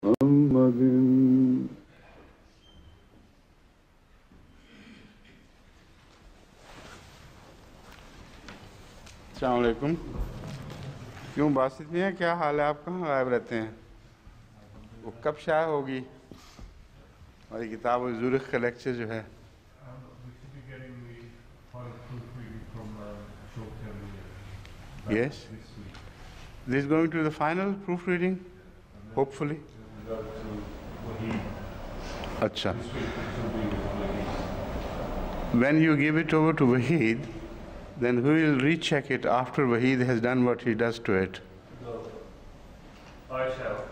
محمد. अस्सलाम वालेकुम। क्यों बासित नहीं है, क्या हाल है? आप कहाँ गायब रहते हैं? वो कब शाया होगी हमारी किताब ज़ुरिख का लेक्चर जो है? Yes, this is going to the final proofreading, hopefully. अच्छा, when you give it over to Wahid, then who will recheck it after Wahid has done what he does to it? I shall.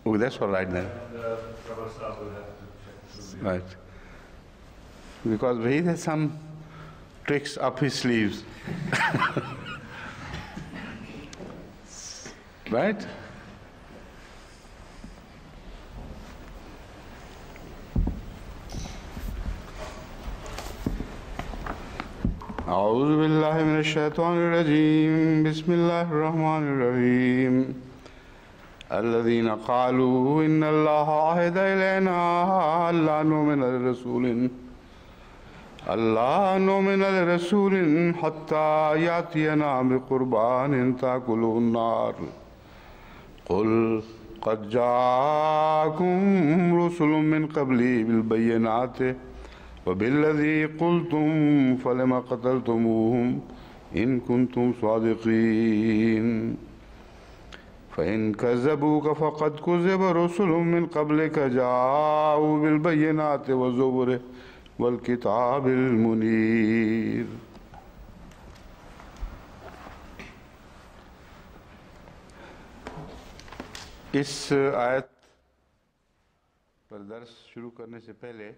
Oh, that's all right then. And Rabbi Saab will have to check. Right. Because Wahid has some tricks up his sleeves. Right? أعوذ بالله من الشيطان الرجيم بسم الله الرحمن الرحيم الذين قالوا إن الله عهد إلينا ألا نؤمن لرسول حتى يأتينا بقربان تأكله النار قل قد جاءكم رسل من قبلي بالبينات وبالذي قلتم فلم قتلتموهم إن كنتم صادقين فإن كذبوك فقد كذب رسل من قبلك جاءوا بالبينات والزبر والكتاب المنير. इस आयत पर दर्स शुरू करने से पहले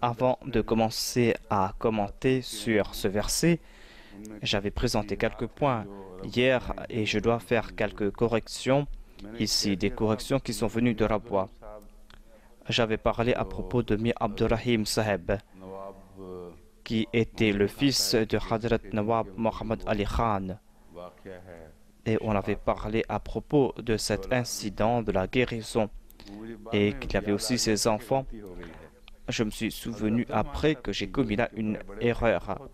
Avant de commencer à commenter sur ce verset, j'avais présenté quelques points hier et je dois faire quelques corrections ici, des corrections qui sont venues de Rabwa. J'avais parlé à propos de Mir Abdurrahim Saheb, qui était le fils de Hadrat Nawab Mohammad Ali Khan. Et on avait parlé à propos de cet incident de la guérison et qu'il y avait aussi ses enfants. Je me suis souvenu après que j'ai commis là une erreur.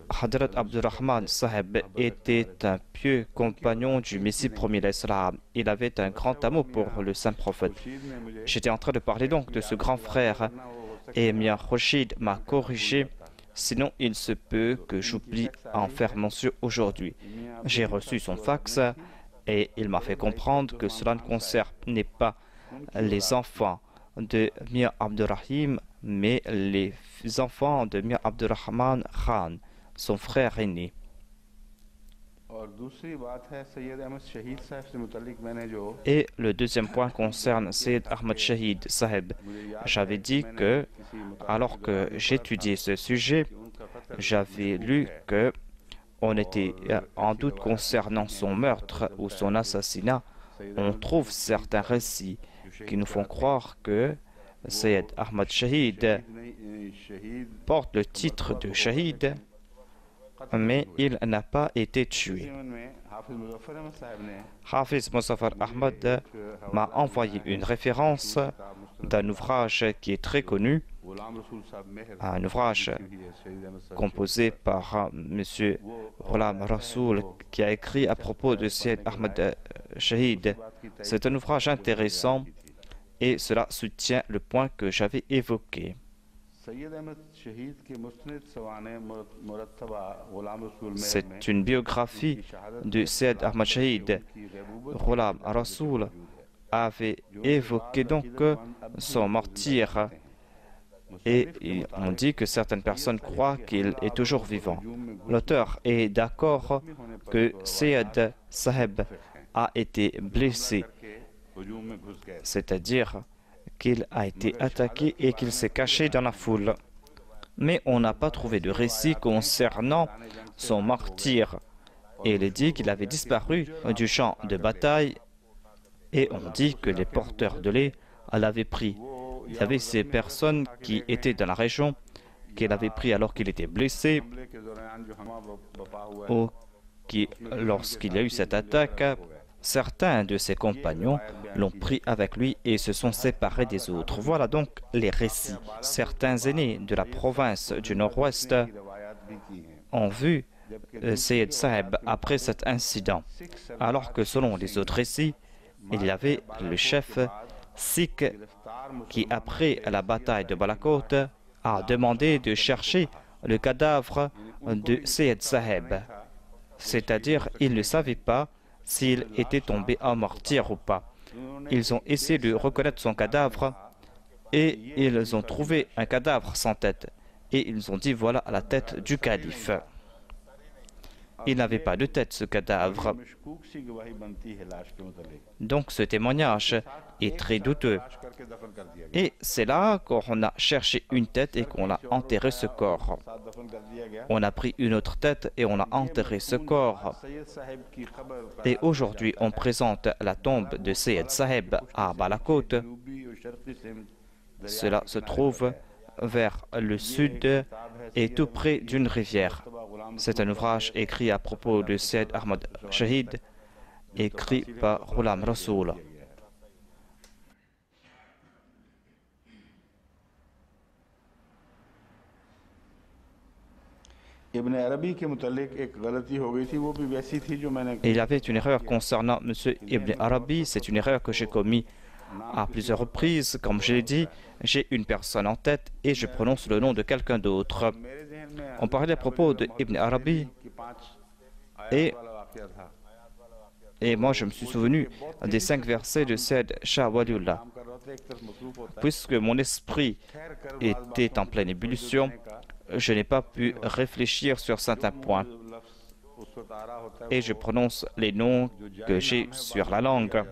Hadrat Abdurrahman Saheb était un pieux compagnon du Messie premier d'Islam. Il avait un grand amour pour le saint prophète. J'étais en train de parler donc de ce grand frère et Mia Roshid m'a corrigé. Sinon, il se peut que j'oublie en faire mention aujourd'hui. J'ai reçu son fax et il m'a fait comprendre que cela ne concernait pas les enfants de Mir Abdurrahim, mais les enfants de Mir Abdurrahman Khan, son frère aîné. Et le deuxième point concerne Sayyid Ahmad Shahid Saheb. J'avais dit que, alors que j'étudiais ce sujet, j'avais lu que on était en doute concernant son meurtre ou son assassinat. On trouve certains récits qui nous font croire que Sayyid Ahmad Shahid porte le titre de Shahid, mais il n'a pas été tué. Hafiz Muzaffar Ahmad m'a envoyé une référence d'un ouvrage qui est très connu, un ouvrage composé par M. Ghulam Rasoul qui a écrit à propos de Sayyid Ahmad Shahid. C'est un ouvrage intéressant et cela soutient le point que j'avais évoqué. C'est une biographie de Sayyid Ahmad Shahid. Ghulam Rasoul avait évoqué donc son martyr et on dit que certaines personnes croient qu'il est toujours vivant. L'auteur est d'accord que Sayyid Saheb a été blessé, c'est-à-dire qu'il a été attaqué et qu'il s'est caché dans la foule. Mais on n'a pas trouvé de récit concernant son martyr. Et il est dit qu'il avait disparu du champ de bataille et on dit que les porteurs de lait l'avaient pris. Il y avait ces personnes qui étaient dans la région qu'il avait pris alors qu'il était blessé ou qui, lorsqu'il y a eu cette attaque, Certains de ses compagnons l'ont pris avec lui et se sont séparés des autres. Voilà donc les récits. Certains aînés de la province du Nord-Ouest ont vu Sayyid Sahib après cet incident, alors que selon les autres récits, il y avait le chef sikh qui, après la bataille de Balakot, a demandé de chercher le cadavre de Sayyid Sahib. C'est-à-dire, il ne savait pas s'il était tombé en martyr ou pas. Ils ont essayé de reconnaître son cadavre et ils ont trouvé un cadavre sans tête. Et ils ont dit, voilà la tête du calife. Il n'avait pas de tête, ce cadavre. Donc ce témoignage est très douteux. Et c'est là qu'on a cherché une tête et qu'on a enterré ce corps. On a pris une autre tête et on a enterré ce corps. Et aujourd'hui, on présente la tombe de Sayyid Sahib à Balakot. Cela se trouve vers le sud et tout près d'une rivière. C'est un ouvrage écrit à propos de Sayyid Ahmad Shahid, écrit par Ghulam Rasoul. Il y avait une erreur concernant M. Ibn Arabi. C'est une erreur que j'ai commise à plusieurs reprises. Comme je l'ai dit, j'ai une personne en tête et je prononce le nom de quelqu'un d'autre. On parlait à propos de Ibn Arabi et moi je me suis souvenu des 5 versets de Sayyid Shah Waliullah. Puisque mon esprit était en pleine ébullition, je n'ai pas pu réfléchir sur certains points. Et je prononce les noms que j'ai sur la langue.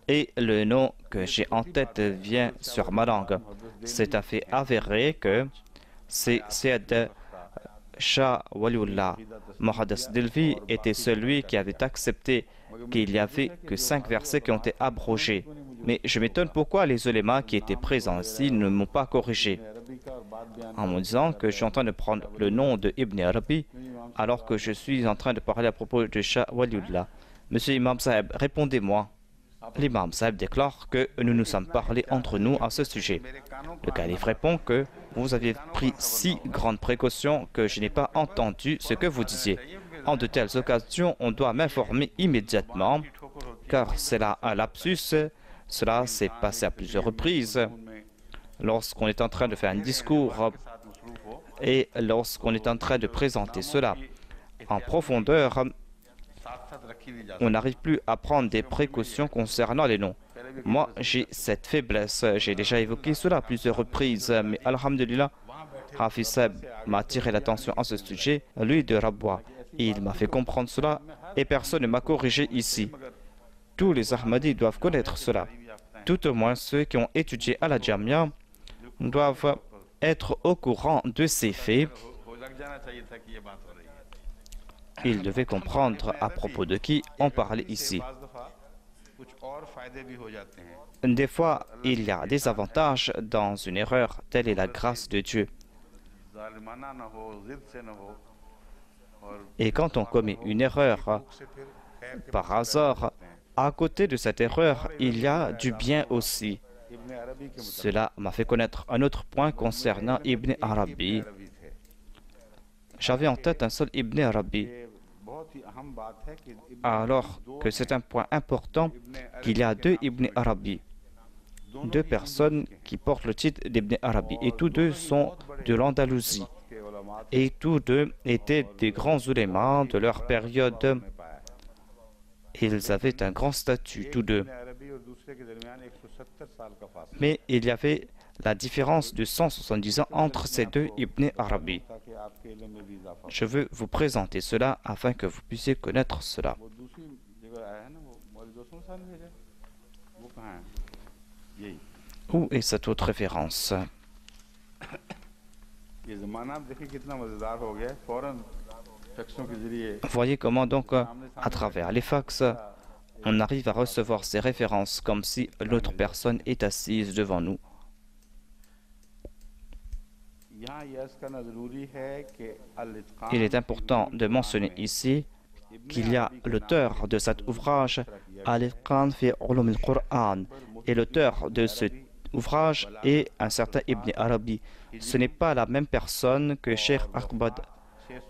Et le nom que j'ai en tête vient sur ma langue. C'est un fait avéré que c'est Sayyid Shah Waliullah Mohadas Dilvi était celui qui avait accepté qu'il n'y avait que 5 versets qui ont été abrogés. Mais je m'étonne pourquoi les ulémas qui étaient présents ici ne m'ont pas corrigé en me disant que je suis en train de prendre le nom de Ibn Arabi alors que je suis en train de parler à propos de Shah Waliullah. Monsieur Imam Sahib, répondez-moi. L'imam Sahib déclare que nous nous sommes parlé entre nous à ce sujet. Le calife répond que vous avez pris si grandes précautions que je n'ai pas entendu ce que vous disiez. En de telles occasions, on doit m'informer immédiatement, car c'est là un lapsus. Cela s'est passé à plusieurs reprises. Lorsqu'on est en train de faire un discours et lorsqu'on est en train de présenter cela en profondeur, on n'arrive plus à prendre des précautions concernant les noms. Moi, j'ai cette faiblesse. J'ai déjà évoqué cela à plusieurs reprises, mais alhamdulillah, Hafiz Sahib m'a attiré l'attention à ce sujet, lui de Rabwa. Il m'a fait comprendre cela et personne ne m'a corrigé ici. Tous les Ahmadis doivent connaître cela. Tout au moins ceux qui ont étudié à la Jamia doivent être au courant de ces faits. Ils devaient comprendre à propos de qui on parlait ici. Des fois, il y a des avantages dans une erreur, telle est la grâce de Dieu. Et quand on commet une erreur par hasard, à côté de cette erreur, il y a du bien aussi. Cela m'a fait connaître un autre point concernant Ibn Arabi. J'avais en tête un seul Ibn Arabi, alors que c'est un point important qu'il y a 2 Ibn Arabi, 2 personnes qui portent le titre d'Ibn Arabi, et tous 2 sont de l'Andalousie. Et tous 2 étaient des grands ulémas de leur période. Ils avaient un grand statut, tous 2. Mais il y avait la différence de 170 ans entre ces 2 Ibn Arabi. Je veux vous présenter cela afin que vous puissiez connaître cela. Où est cette autre référence? Voyez comment donc, à travers les fax, on arrive à recevoir ces références comme si l'autre personne est assise devant nous. Il est important de mentionner ici qu'il y a l'auteur de cet ouvrage, Al-Itqan fi Ulum al-Qur'an, et l'auteur de cet ouvrage est un certain Ibn Arabi. Ce n'est pas la même personne que Cheikh Akbar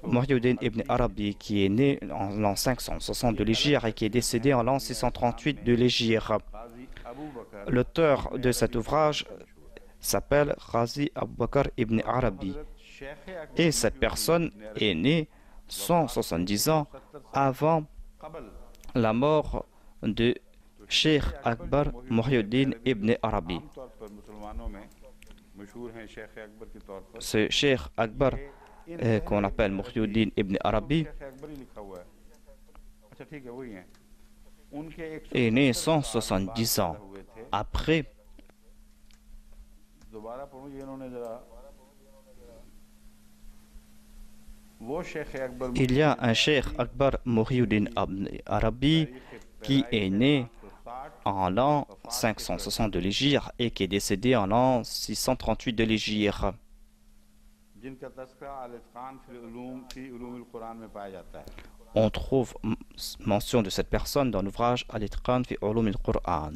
Muhyiddin Ibn Arabi, qui est né en l'an 560 de l'Hégire et qui est décédé en l'an 638 de l'Hégire. L'auteur de cet ouvrage s'appelle Ghazi Abu Bakr Ibn Arabi. Et cette personne est née 170 ans avant la mort de Cheikh Akbar Muhyiddin Ibn Arabi. Ce Cheikh Akbar qu'on appelle Muhyiddin Ibn Arabi est né 170 ans après. Il y a un Cheikh Akbar Muhyiddin Ibn Arabi qui est né en l'an 560 de l'Hégire et qui est décédé en l'an 638 de l'Hégire. On trouve mention de cette personne dans l'ouvrage Al-Itqan fi Ulum al-Qur'an.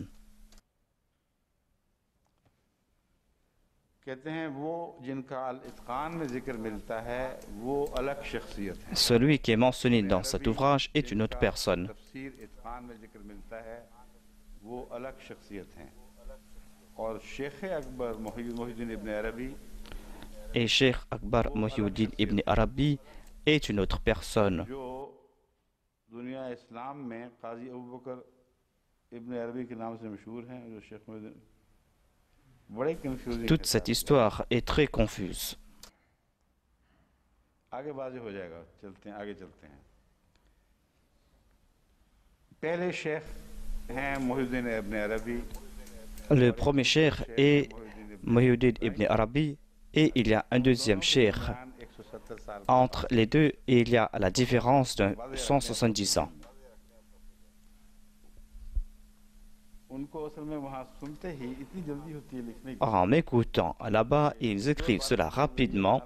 Celui qui est mentionné dans cet ouvrage est une autre personne. Et Cheikh Akbar Muhyiddin Ibn Arabi est une autre personne. Toute cette histoire est très confuse. Le premier cheikh est Muhyiddin Ibn Arabi et il y a un deuxième cheikh. Entre les deux, il y a la différence de 170 ans. En m'écoutant là-bas, ils écrivent cela rapidement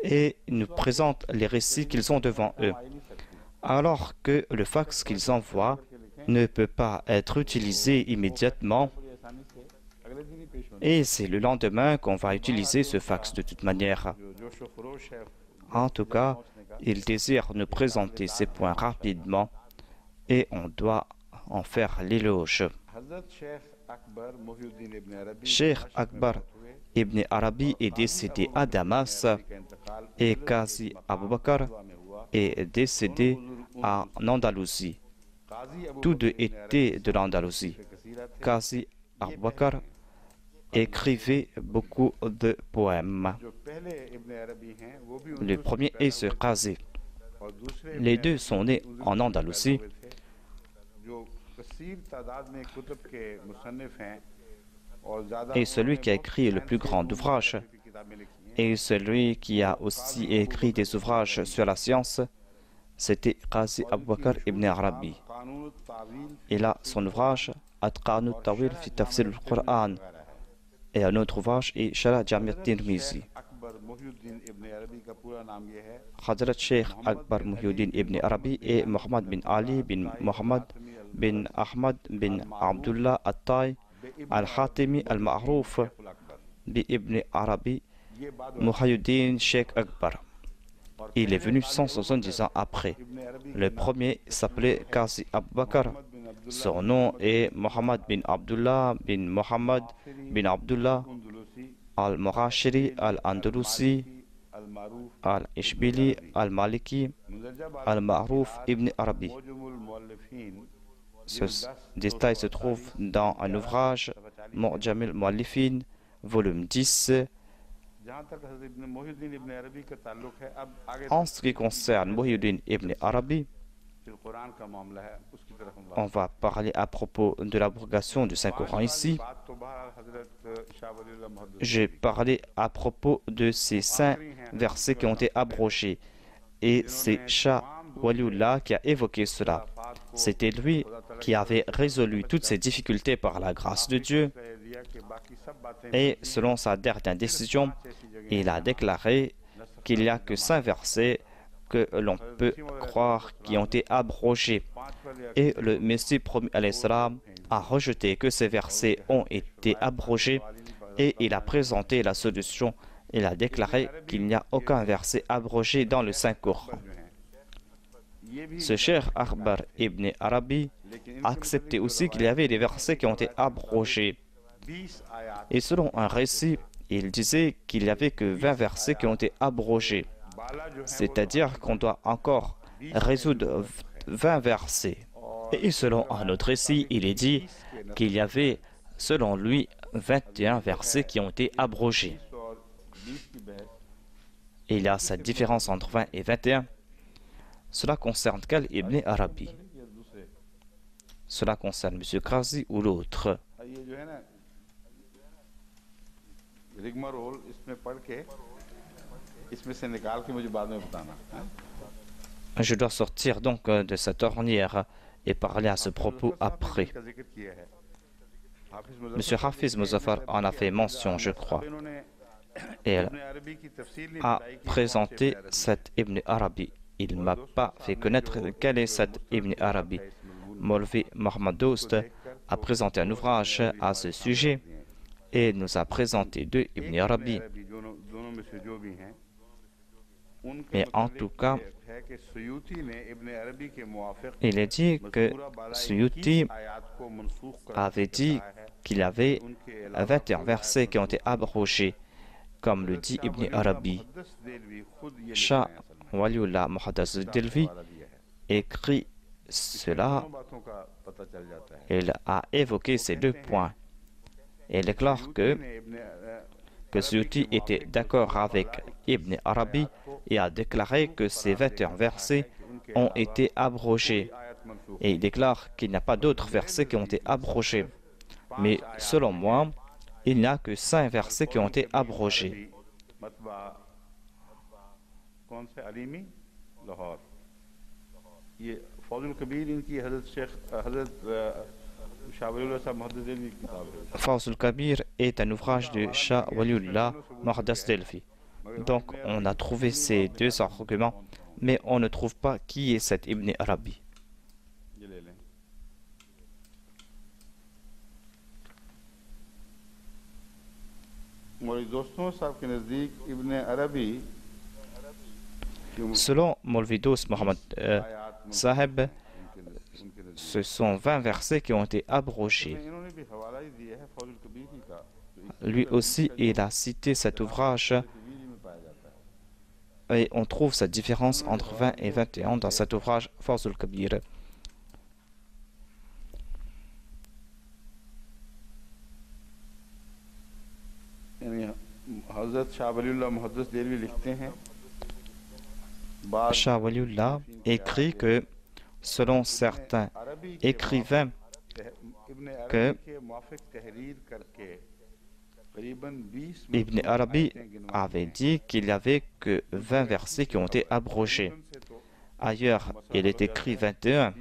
et nous présentent les récits qu'ils ont devant eux, alors que le fax qu'ils envoient ne peut pas être utilisé immédiatement et c'est le lendemain qu'on va utiliser ce fax de toute manière. En tout cas, ils désirent nous présenter ces points rapidement et on doit en faire l'éloge. Cheikh Akbar Ibn Arabi est décédé à Damas et Ghazi Abu Bakr est décédé en Andalousie. Tous deux étaient de l'Andalousie. Ghazi Abu Bakr écrivait beaucoup de poèmes. Le premier est ce Ghazi. Les deux sont nés en Andalousie. Et celui qui a écrit le plus grand ouvrage et celui qui a aussi écrit des ouvrages sur la science, c'était Ghazi Abu Bakr Ibn Arabi. Il a son ouvrage Atqan al-Tawil fi Tafsir al-Qur'an et un autre ouvrage est Sharh Jami' al-Tirmizi. Hazrat Cheikh Akbar Muhyiddin Ibn Arabi et Muhammad bin Ali bin Muhammad bin Ahmad bin Abdullah al-Tai al-Khatimi al-Ma'rouf bi Ibn Arabi Muhyiddin Cheikh Akbar. Il est venu 170 ans après. Le premier s'appelait Ghazi Abu Bakr. Son nom est Muhammad bin Abdullah bin Muhammad bin Abdullah al-Murashiri al-Andalusi al-Ishbili al-Maliki al-Ma'rouf Ibn Arabi. Ce détail se trouve dans un ouvrage Mu'jam al-Mu'allifin, volume 10. En ce qui concerne Muhyiddin Ibn Arabi, on va parler à propos de l'abrogation du Saint-Coran ici. J'ai parlé à propos de ces 5 versets qui ont été abrogés. Et c'est Shah Waliullah qui a évoqué cela. C'était lui qui avait résolu toutes ces difficultés par la grâce de Dieu. Et selon sa dernière décision, il a déclaré qu'il n'y a que 5 versets que l'on peut croire qui ont été abrogés. Et le Messie promis alayhi salam a rejeté que ces versets ont été abrogés et il a présenté la solution. Il a déclaré qu'il n'y a aucun verset abrogé dans le Saint-Coran. Ce cher Akhbar ibn Arabi a accepté aussi qu'il y avait des versets qui ont été abrogés. Et selon un récit, il disait qu'il n'y avait que 20 versets qui ont été abrogés. C'est-à-dire qu'on doit encore résoudre 20 versets. Et selon un autre récit, il est dit qu'il y avait, selon lui, 21 versets qui ont été abrogés. Et il y a cette différence entre 20 et 21. Cela concerne quel Ibn Arabi? Cela concerne M. Krazi ou l'autre? Je dois sortir donc de cette ornière et parler à ce propos après. M. Hafiz Muzaffar en a fait mention, je crois. Et elle a présenté cet Ibn Arabi. Il ne m'a pas fait connaître quel est cet Ibn Arabi. Maulvi Mohamed Dost a présenté un ouvrage à ce sujet et nous a présenté deux Ibn Arabi. Mais en tout cas, il est dit que Suyuti avait dit qu'il y avait 21 versets qui ont été abrogés, comme le dit Ibn Arabi. Shah Waliullah Muhaddas Delvi écrit cela. Il a évoqué ces deux points. Il déclare que Suyuti était d'accord avec Ibn Arabi et a déclaré que ces 21 versets ont été abrogés. Et il déclare qu'il n'y a pas d'autres versets qui ont été abrogés. Mais selon moi, il n'y a que 5 versets qui ont été abrogés. Fawzul Kabir est un ouvrage de Shah Waliullah Muhaddas Delfi. Donc on a trouvé ces deux arguments, mais on ne trouve pas qui est cet Ibn Arabi. Selon Maulvi Dost Mohammed Saheb, ce sont 20 versets qui ont été abrogés. Lui aussi, il a cité cet ouvrage et on trouve cette différence entre 20 et 21 dans cet ouvrage Fawzul Kabir. Shah Waliullah écrit que, selon certains écrivains, que Ibn Arabi avait dit qu'il n'y avait que 20 versets qui ont été abrogés. Ailleurs, il est écrit 21.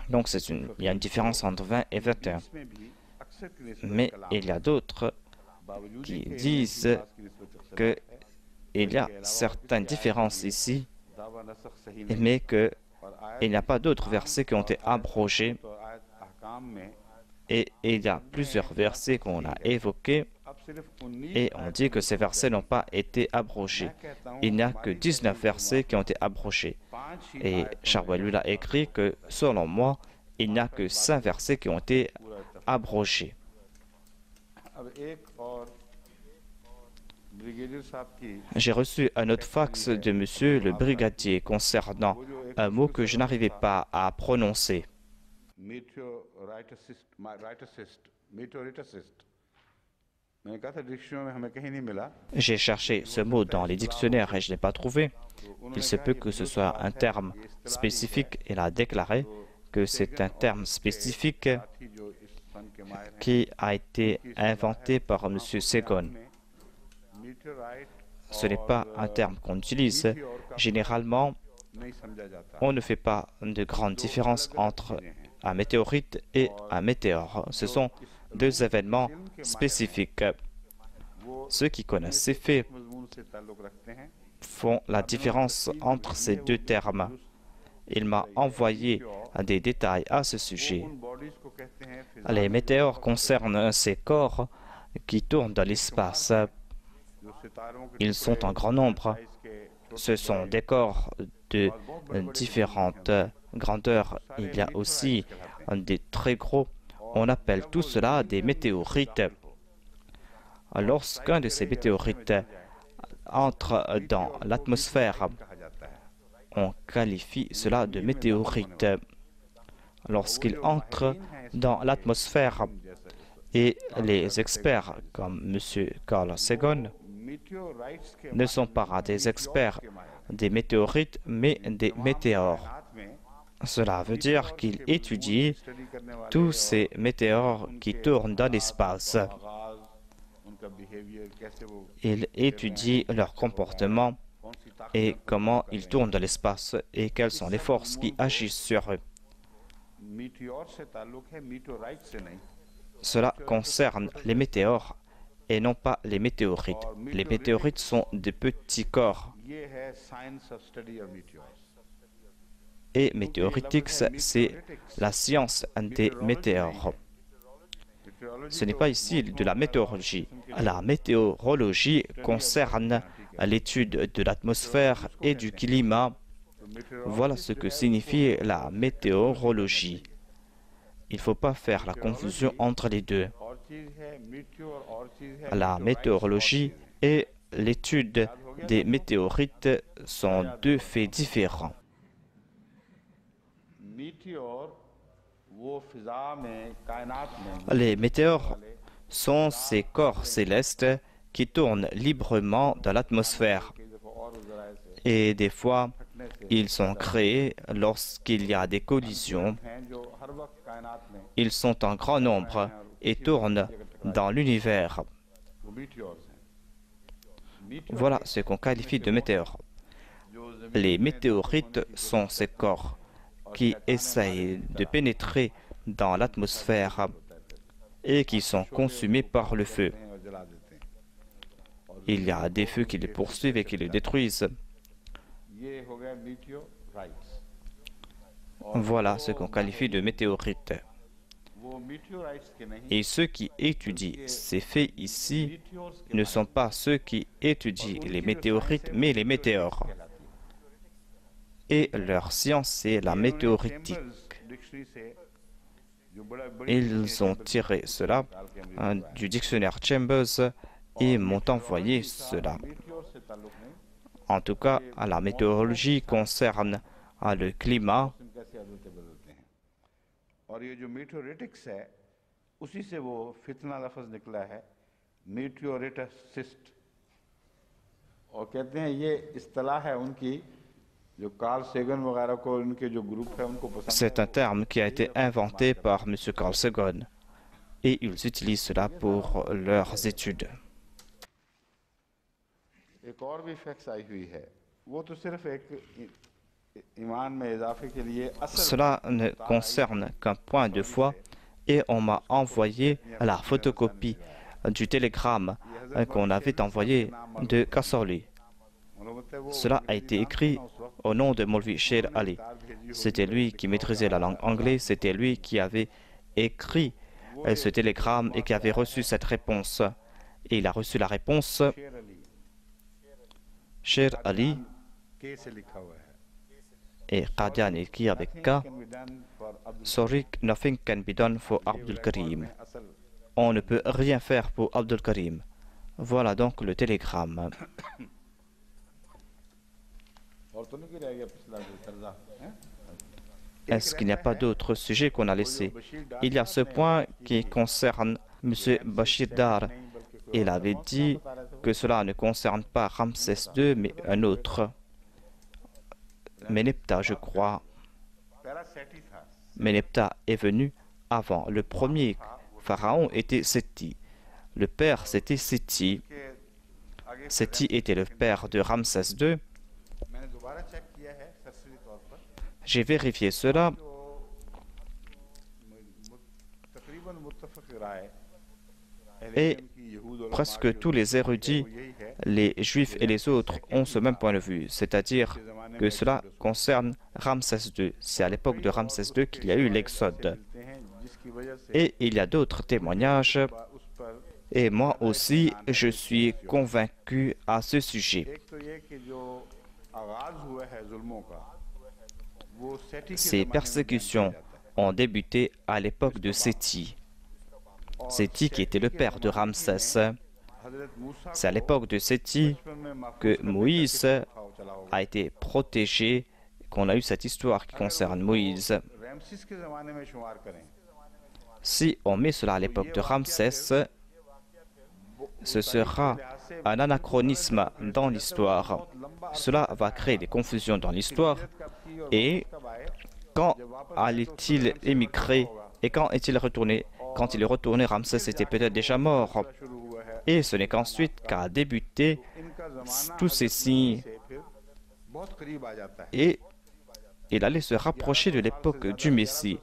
Donc il y a une différence entre 20 et 21. Mais il y a d'autres qui disent qu'il y a certaines différences ici, mais qu'il n'y a pas d'autres versets qui ont été abrogés. Et il y a plusieurs versets qu'on a évoqués et on dit que ces versets n'ont pas été abrogés. Il n'y a que 19 versets qui ont été abrogés. Et Shah Waliullah a écrit que, selon moi, il n'y a que 5 versets qui ont été abrogés. J'ai reçu un autre fax de monsieur le brigadier concernant un mot que je n'arrivais pas à prononcer. J'ai cherché ce mot dans les dictionnaires et je ne l'ai pas trouvé. Il se peut que ce soit un terme spécifique. Il a déclaré que c'est un terme spécifique qui a été inventé par M. Segon. Ce n'est pas un terme qu'on utilise. Généralement, on ne fait pas de grande différence entre un météorite et un météore. Ce sont deux événements spécifiques. Ceux qui connaissent ces faits font la différence entre ces deux termes. Il m'a envoyé des détails à ce sujet. Les météores concernent ces corps qui tournent dans l'espace. Ils sont en grand nombre. Ce sont des corps de différentes grandeurs. Il y a aussi des très gros. On appelle tout cela des météorites. Lorsqu'un de ces météorites entre dans l'atmosphère, on qualifie cela de météorite. Lorsqu'il entre dans l'atmosphère, et les experts comme M. Carl Sagan ne sont pas des experts des météorites, mais des météores. Cela veut dire qu'il étudie tous ces météores qui tournent dans l'espace. Il étudie leur comportement et comment ils tournent dans l'espace et quelles sont les forces qui agissent sur eux. Cela concerne les météores et non pas les météorites. Les météorites sont des petits corps. Et météoritics, c'est la science des météores. Ce n'est pas ici de la météorologie. La météorologie concerne l'étude de l'atmosphère et du climat. Voilà ce que signifie la météorologie. Il ne faut pas faire la confusion entre les deux. La météorologie et l'étude des météorites sont deux faits différents. Les météores sont ces corps célestes qui tournent librement dans l'atmosphère. Et des fois, ils sont créés lorsqu'il y a des collisions. Ils sont en grand nombre et tournent dans l'univers. Voilà ce qu'on qualifie de météores. Les météorites sont ces corps qui essayent de pénétrer dans l'atmosphère et qui sont consumés par le feu. Il y a des feux qui les poursuivent et qui les détruisent. Voilà ce qu'on qualifie de météorites. Et ceux qui étudient ces faits ici ne sont pas ceux qui étudient les météorites, mais les météores. Et leur science, c'est la météoritique. Ils ont tiré cela du dictionnaire Chambers et m'ont envoyé cela. En tout cas, la météorologie concerne le climat. और ये जो मीटियोरिटिक्स है उसी से वो फितना लफ्ज़ निकला है मीटियोरिटिसिस्ट और कहते हैं ये इस्तिलाह है उनकी जो कार्ल सेगन वगैरह को उनके जो ग्रुप है उनको पसंद है. C'est un terme qui a été inventé par M. Carl Sagan et ils utilisent cela pour leurs études. एक और भी फैक्स आई हुई है वो तो सिर्फ एक ईमान में इजाफे के लिए Cela ne concerne qu'un point de foi et on m'a envoyé la photocopie du télégramme qu'on avait envoyé de Kasserly. Cela a été écrit au nom de Maulvi Sher Ali. C'était lui qui maîtrisait la langue anglaise, c'était lui qui avait écrit ce télégramme et qui avait reçu cette réponse. Et il a reçu la réponse. Sher Ali et Qadian écrit avec K. Sorry, nothing can be done for Abdul Karim. On ne peut rien faire pour Abdul Karim. Voilà donc le télégramme. Est-ce qu'il n'y a pas d'autres sujets qu'on a laissés? Il y a ce point qui concerne M. Bashir Dar. Il avait dit que cela ne concerne pas Ramsès II, mais un autre. Méneptah, je crois. Méneptah est venu avant. Le premier pharaon était Séti. Le père, c'était Séti. Séti était le père de Ramsès II. J'ai vérifié cela. Et presque tous les érudits, les juifs et les autres, ont ce même point de vue, c'est-à-dire que cela concerne Ramsès II. C'est à l'époque de Ramsès II qu'il y a eu l'exode. Et il y a d'autres témoignages, et moi aussi, je suis convaincu à ce sujet. Ces persécutions ont débuté à l'époque de Séti. Séti qui était le père de Ramsès. C'est à l'époque de Séti que Moïse a été protégé, qu'on a eu cette histoire qui concerne Moïse. Si on met cela à l'époque de Ramsès, ce sera un anachronisme dans l'histoire. Cela va créer des confusions dans l'histoire. Et quand allait-il émigrer et quand est-il retourné? Quand il est retourné, Ramsès était peut-être déjà mort. Et ce n'est qu'ensuite qu'a débuté tous ces signes. Et il allait se rapprocher de l'époque du Messie.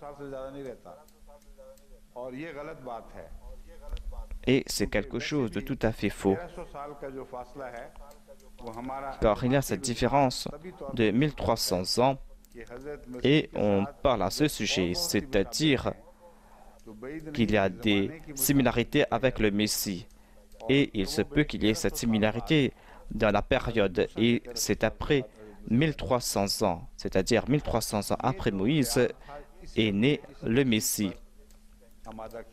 Et c'est quelque chose de tout à fait faux. Car il y a cette différence de 1300 ans et on parle à ce sujet, c'est-à-dire qu'il y a des similarités avec le Messie. Et il se peut qu'il y ait cette similarité dans la période. Et c'est après 1300 ans, c'est-à-dire 1300 ans après Moïse, est né le Messie.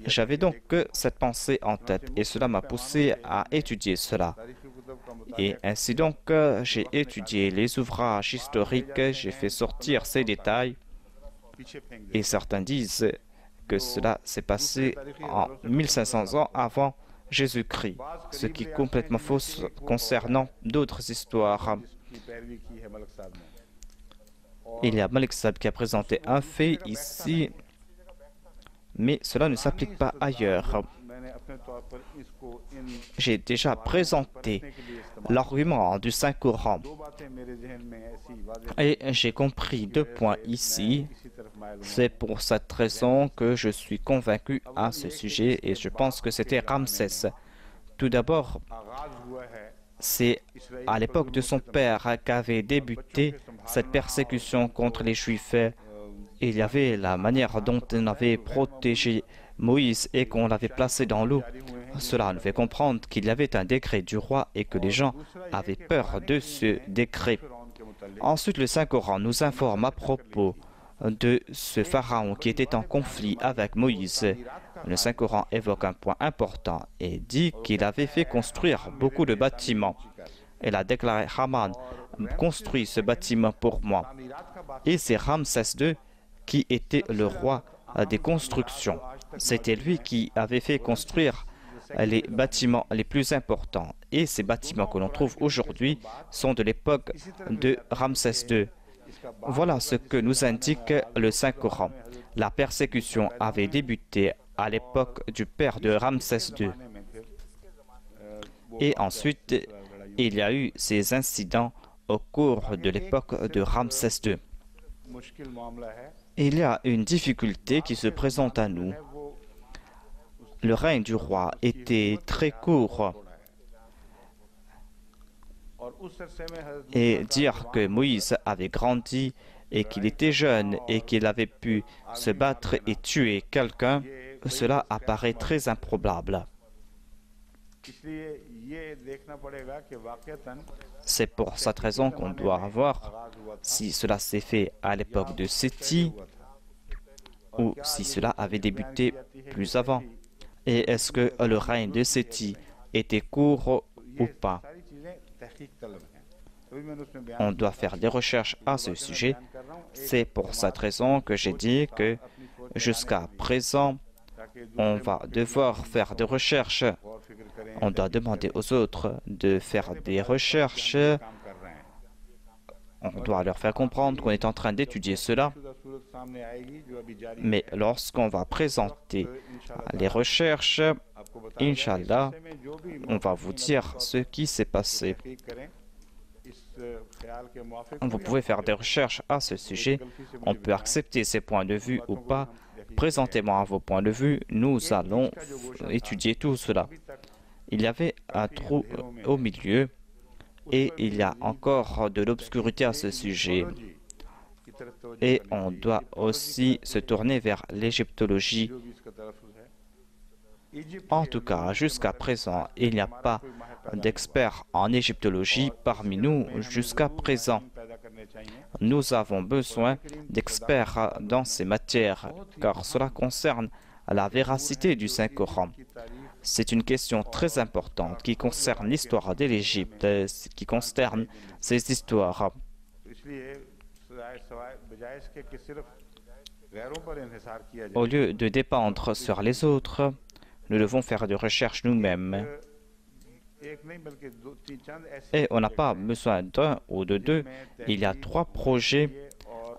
J'avais donc cette pensée en tête et cela m'a poussé à étudier cela. Et ainsi donc, j'ai étudié les ouvrages historiques, j'ai fait sortir ces détails et certains disent que cela s'est passé en 1500 ans avant Jésus-Christ, ce qui est complètement faux concernant d'autres histoires. Il y a Malik Saab qui a présenté un fait ici, mais cela ne s'applique pas ailleurs. J'ai déjà présenté l'argument du Saint-Coran et j'ai compris 2 points ici. C'est pour cette raison que je suis convaincu à ce sujet et je pense que c'était Ramsès. Tout d'abord, c'est à l'époque de son père qu'avait débuté cette persécution contre les Juifs. Il y avait la manière dont on avait protégé Moïse et qu'on l'avait placé dans l'eau. Cela nous fait comprendre qu'il y avait un décret du roi et que les gens avaient peur de ce décret. Ensuite, le Saint-Coran nous informe à propos de ce pharaon qui était en conflit avec Moïse. Le Saint-Coran évoque un point important et dit qu'il avait fait construire beaucoup de bâtiments. Il a déclaré « Haman, construis ce bâtiment pour moi ». Et c'est Ramsès II qui était le roi des constructions. C'était lui qui avait fait construire les bâtiments les plus importants. Et ces bâtiments que l'on trouve aujourd'hui sont de l'époque de Ramsès II. Voilà ce que nous indique le Saint-Coran. La persécution avait débuté à l'époque du père de Ramsès II. Et ensuite, il y a eu ces incidents au cours de l'époque de Ramsès II. Il y a une difficulté qui se présente à nous. Le règne du roi était très court. Et dire que Moïse avait grandi et qu'il était jeune et qu'il avait pu se battre et tuer quelqu'un, cela apparaît très improbable. C'est pour cette raison qu'on doit voir si cela s'est fait à l'époque de Séti ou si cela avait débuté plus avant. Et est-ce que le règne de Séti était court ou pas? On doit faire des recherches à ce sujet. C'est pour cette raison que j'ai dit que jusqu'à présent, on va devoir faire des recherches. On doit demander aux autres de faire des recherches. On doit leur faire comprendre qu'on est en train d'étudier cela. Mais lorsqu'on va présenter les recherches, Inch'Allah, on va vous dire ce qui s'est passé. Vous pouvez faire des recherches à ce sujet. On peut accepter ces points de vue ou pas, Présentez-moi vos points de vue, nous allons étudier tout cela. Il y avait un trou au milieu et il y a encore de l'obscurité à ce sujet. Et on doit aussi se tourner vers l'égyptologie. En tout cas, jusqu'à présent, il n'y a pas d'experts en égyptologie parmi nous jusqu'à présent. Nous avons besoin d'experts dans ces matières, car cela concerne la véracité du Saint-Coran. C'est une question très importante qui concerne l'histoire de l'Égypte, qui concerne ces histoires. Au lieu de dépendre sur les autres, nous devons faire des recherches nous-mêmes. Et on n'a pas besoin d'un ou de deux. Il y a 3 projets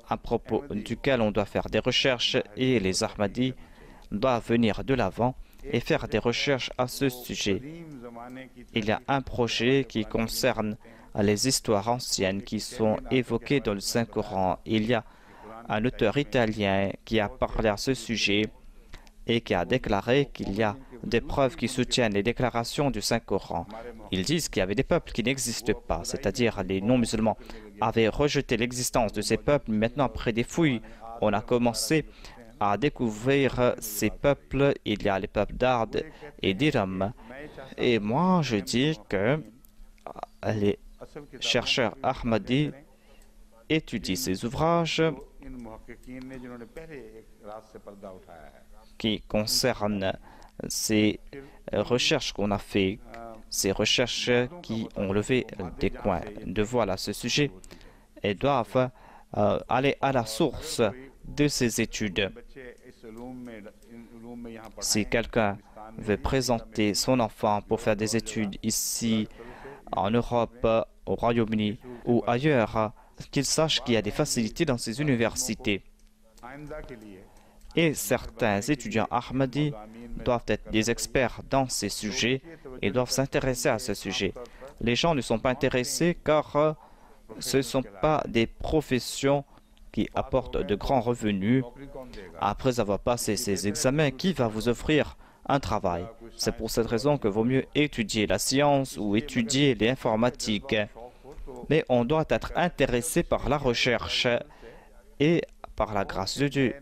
à propos duquel on doit faire des recherches et les Ahmadis doivent venir de l'avant et faire des recherches à ce sujet. Il y a un projet qui concerne les histoires anciennes qui sont évoquées dans le Saint-Coran. Il y a un auteur italien qui a parlé à ce sujet et qui a déclaré qu'il y a des preuves qui soutiennent les déclarations du Saint-Coran. Ils disent qu'il y avait des peuples qui n'existent pas, c'est-à-dire les non-musulmans avaient rejeté l'existence de ces peuples. Maintenant, après des fouilles, on a commencé à découvrir ces peuples. Il y a les peuples d'Ard et d'Iram. Et moi, je dis que les chercheurs Ahmadis étudient ces ouvrages qui concernent ces recherches qu'on a fait, ces recherches qui ont levé des coins de voile à ce sujet et doivent aller à la source de ces études. Si quelqu'un veut présenter son enfant pour faire des études ici, en Europe, au Royaume-Uni ou ailleurs, qu'il sache qu'il y a des facilités dans ces universités. Et certains étudiants Ahmadis doivent être des experts dans ces sujets et doivent s'intéresser à ce sujet. Les gens ne sont pas intéressés car ce ne sont pas des professions qui apportent de grands revenus. Après avoir passé ces examens, qui va vous offrir un travail? C'est pour cette raison que vaut mieux étudier la science ou étudier l'informatique. Mais on doit être intéressé par la recherche et par la grâce de Dieu.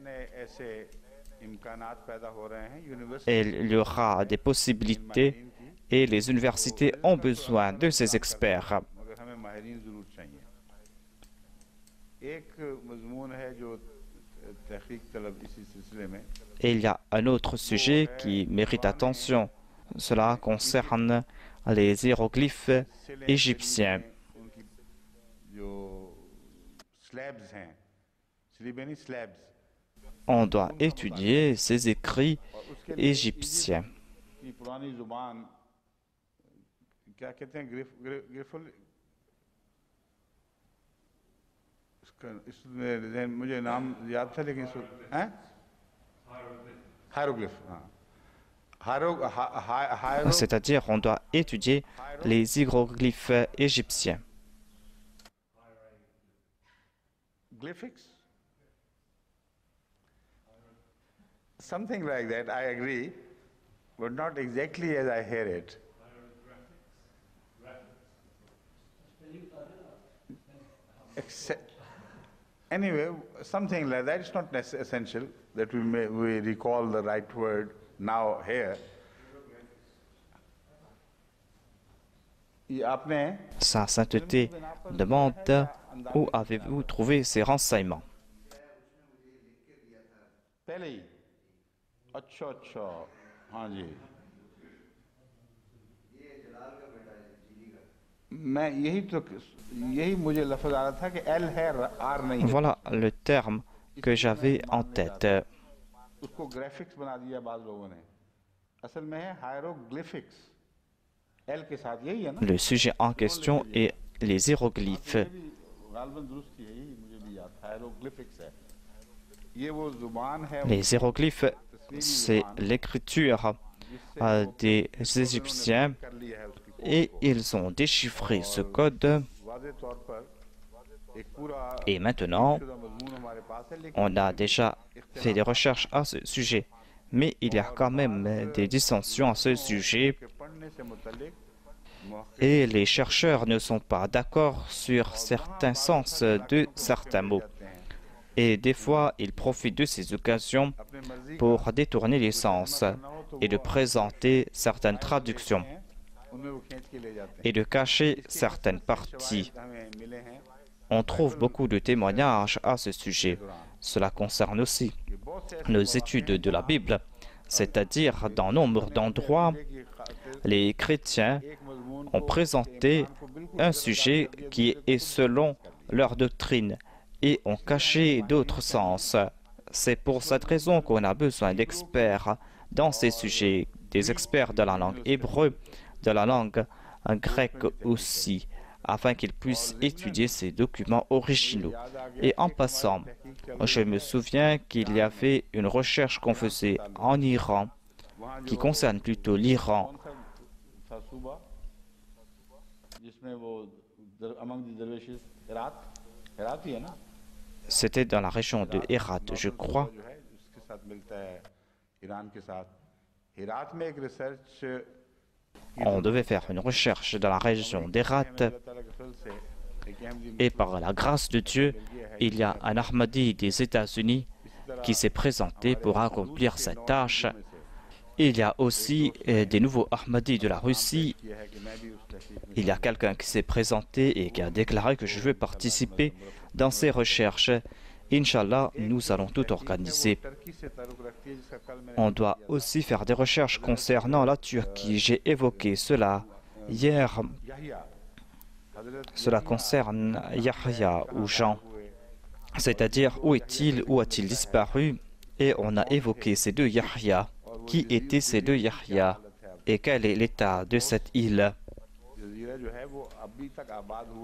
Et il y aura des possibilités et les universités ont besoin de ces experts. Et il y a un autre sujet qui mérite attention. Cela concerne les hiéroglyphes égyptiens. On doit étudier ces écrits égyptiens. C'est-à-dire, on doit étudier les hiéroglyphes égyptiens. Something like that, I agree, but not exactly as I hear it. Anyway, something like that. It's not essential that we recall the right word now here. Sa sainteté demande où avez-vous trouvé ces renseignements? Voilà le terme que j'avais en tête. Le sujet en question est les hiéroglyphes. Les hiéroglyphes, c'est l'écriture des Égyptiens et ils ont déchiffré ce code. Et maintenant, on a déjà fait des recherches à ce sujet. Mais il y a quand même des dissensions à ce sujet et les chercheurs ne sont pas d'accord sur certains sens de certains mots. Et des fois, ils profitent de ces occasions pour détourner les sens et de présenter certaines traductions et de cacher certaines parties. On trouve beaucoup de témoignages à ce sujet. Cela concerne aussi nos études de la Bible, c'est-à-dire dans nombre d'endroits, les chrétiens ont présenté un sujet qui est selon leur doctrine et ont caché d'autres sens. C'est pour cette raison qu'on a besoin d'experts dans ces sujets, des experts de la langue hébreu, de la langue grecque aussi, afin qu'ils puissent étudier ces documents originaux. Et en passant, je me souviens qu'il y avait une recherche qu'on faisait en Iran, qui concerne plutôt l'Iran. C'était dans la région de Hérat, je crois. On devait faire une recherche dans la région d'Hérat et par la grâce de Dieu, il y a un Ahmadi des États-Unis qui s'est présenté pour accomplir cette tâche. Il y a aussi des nouveaux Ahmadis de la Russie. Il y a quelqu'un qui s'est présenté et qui a déclaré que je veux participer dans ces recherches. Inch'Allah, nous allons tout organiser. On doit aussi faire des recherches concernant la Turquie. J'ai évoqué cela hier. Cela concerne Yahya ou Jean. C'est-à-dire, où est-il, où a-t-il disparu? Et on a évoqué ces deux Yahya. Qui étaient ces deux Yahya? Et quel est l'état de cette île?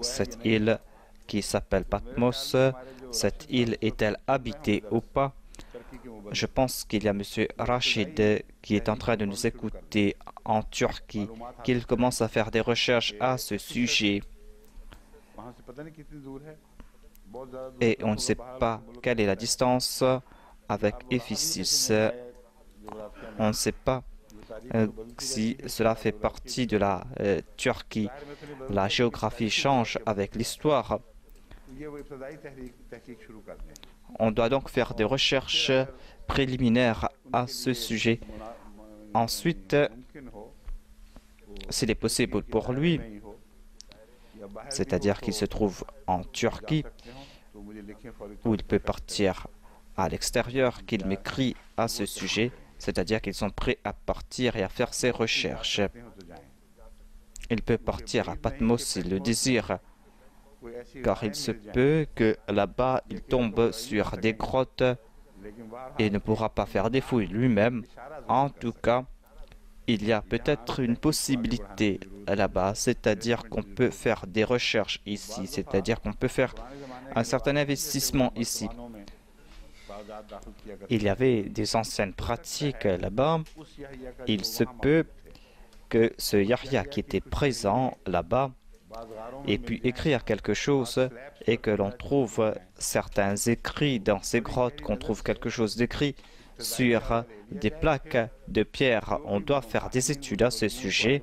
Cette île qui s'appelle Patmos, cette île est-elle habitée ou pas? Je pense qu'il y a M. Rachid qui est en train de nous écouter en Turquie, qu'il commence à faire des recherches à ce sujet. Et on ne sait pas quelle est la distance avec Éphésus. On ne sait pas si cela fait partie de la Turquie. La géographie change avec l'histoire. On doit donc faire des recherches préliminaires à ce sujet. Ensuite, s'il est possible pour lui, c'est-à-dire qu'il se trouve en Turquie, où il peut partir à l'extérieur, qu'il m'écrit à ce sujet, c'est-à-dire qu'ils sont prêts à partir et à faire ses recherches. Il peut partir à Patmos s'il le désire, car il se peut que là-bas, il tombe sur des grottes et ne pourra pas faire des fouilles lui-même. En tout cas, il y a peut-être une possibilité là-bas, c'est-à-dire qu'on peut faire des recherches ici, c'est-à-dire qu'on peut faire un certain investissement ici. Il y avait des anciennes pratiques là-bas. Il se peut que ce Yahya qui était présent là-bas ait pu écrire quelque chose et que l'on trouve certains écrits dans ces grottes, qu'on trouve quelque chose d'écrit sur des plaques de pierre. On doit faire des études à ce sujet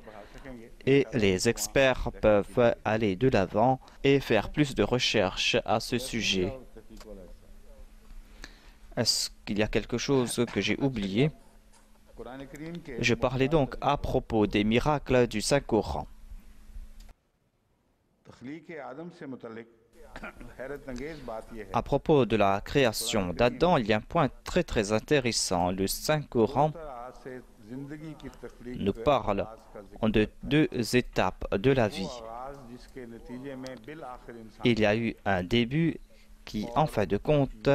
et les experts peuvent aller de l'avant et faire plus de recherches à ce sujet. Est-ce qu'il y a quelque chose que j'ai oublié? Je parlais donc à propos des miracles du Saint-Coran. À propos de la création d'Adam, il y a un point très intéressant. Le Saint-Coran nous parle de deux étapes de la vie. Il y a eu un début qui, en fin de compte,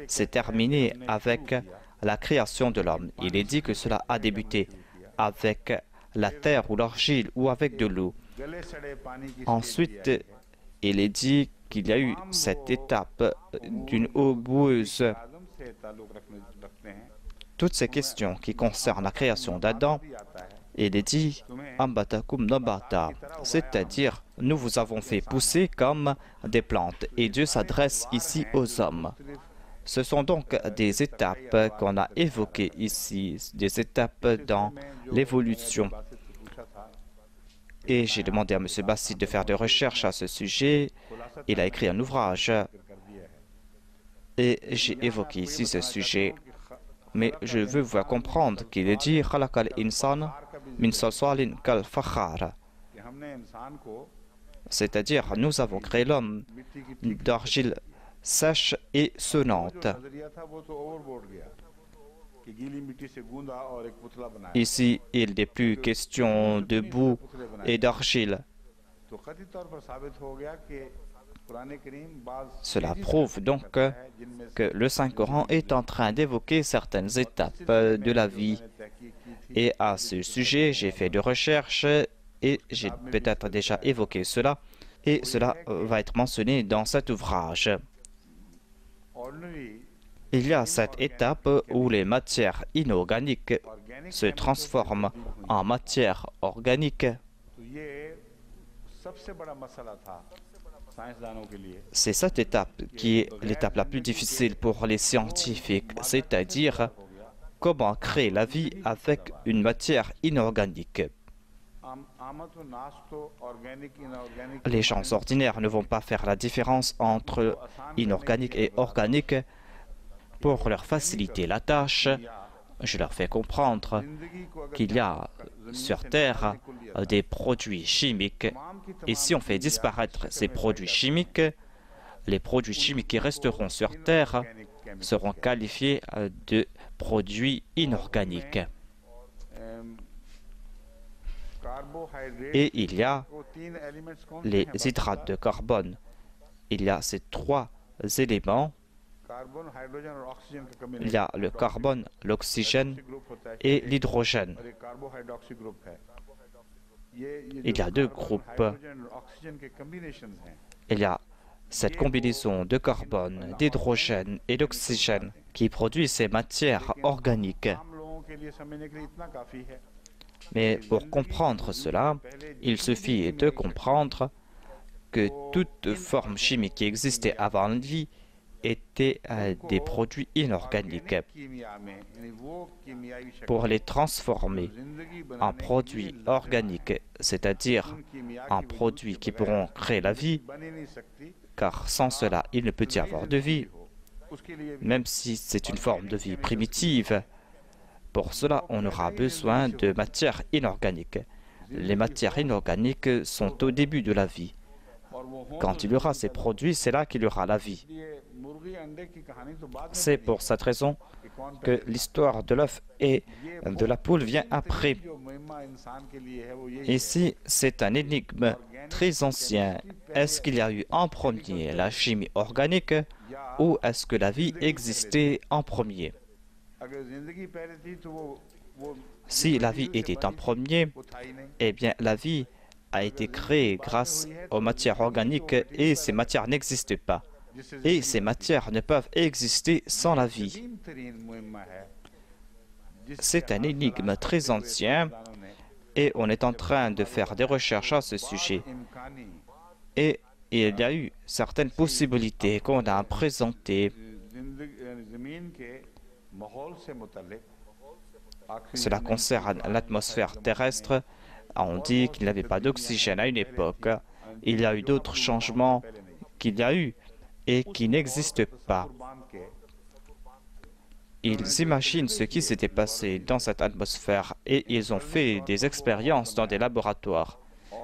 s'est terminé avec la création de l'homme. Il est dit que cela a débuté avec la terre ou l'argile ou avec de l'eau. Ensuite, il est dit qu'il y a eu cette étape d'une eau boueuse. Toutes ces questions qui concernent la création d'Adam, il est dit Ambatakum nabata, c'est-à-dire nous vous avons fait pousser comme des plantes. Et Dieu s'adresse ici aux hommes. Ce sont donc des étapes qu'on a évoquées ici, des étapes dans l'évolution. Et j'ai demandé à M. Bassi de faire des recherches à ce sujet. Il a écrit un ouvrage et j'ai évoqué ici ce sujet. Mais je veux vous faire comprendre qu'il est dit Khalaqal insan min salsalin kal fakhar. C'est-à-dire, nous avons créé l'homme d'argile sèche et sonnante. Ici, il n'est plus question de boue et d'argile. Cela prouve donc que le Saint-Coran est en train d'évoquer certaines étapes de la vie. Et à ce sujet, j'ai fait des recherches et j'ai peut-être déjà évoqué cela. Et cela va être mentionné dans cet ouvrage. Il y a cette étape où les matières inorganiques se transforment en matière organique. C'est cette étape qui est l'étape la plus difficile pour les scientifiques, c'est-à-dire comment créer la vie avec une matière inorganique. Les gens ordinaires ne vont pas faire la différence entre inorganique et organique. Pour leur faciliter la tâche, je leur fais comprendre qu'il y a sur Terre des produits chimiques. Et si on fait disparaître ces produits chimiques, les produits chimiques qui resteront sur Terre seront qualifiés de produits inorganiques. Et il y a les hydrates de carbone. Il y a ces trois éléments. Il y a le carbone, l'oxygène et l'hydrogène. Il y a deux groupes. Il y a cette combinaison de carbone, d'hydrogène et d'oxygène qui produit ces matières organiques. Mais pour comprendre cela, il suffit de comprendre que toute forme chimique qui existait avant la vie étaient des produits inorganiques. Pour les transformer en produits organiques, c'est-à-dire en produits qui pourront créer la vie, car sans cela, il ne peut y avoir de vie, même si c'est une forme de vie primitive. Pour cela, on aura besoin de matières inorganiques. Les matières inorganiques sont au début de la vie. Quand il y aura ces produits, c'est là qu'il y aura la vie. C'est pour cette raison que l'histoire de l'œuf et de la poule vient après. Ici, c'est un énigme très ancien. Est-ce qu'il y a eu en premier la chimie organique ou est-ce que la vie existait en premier? Si la vie était en premier, eh bien la vie a été créée grâce aux matières organiques et ces matières n'existent pas. Et ces matières ne peuvent exister sans la vie. C'est un énigme très ancien et on est en train de faire des recherches à ce sujet. Et il y a eu certaines possibilités qu'on a présentées. Cela concerne l'atmosphère terrestre. On dit qu'il n'y avait pas d'oxygène à une époque. Il y a eu d'autres changements qu'il y a eu et qui n'existent pas. Ils imaginent ce qui s'était passé dans cette atmosphère et ils ont fait des expériences dans des laboratoires.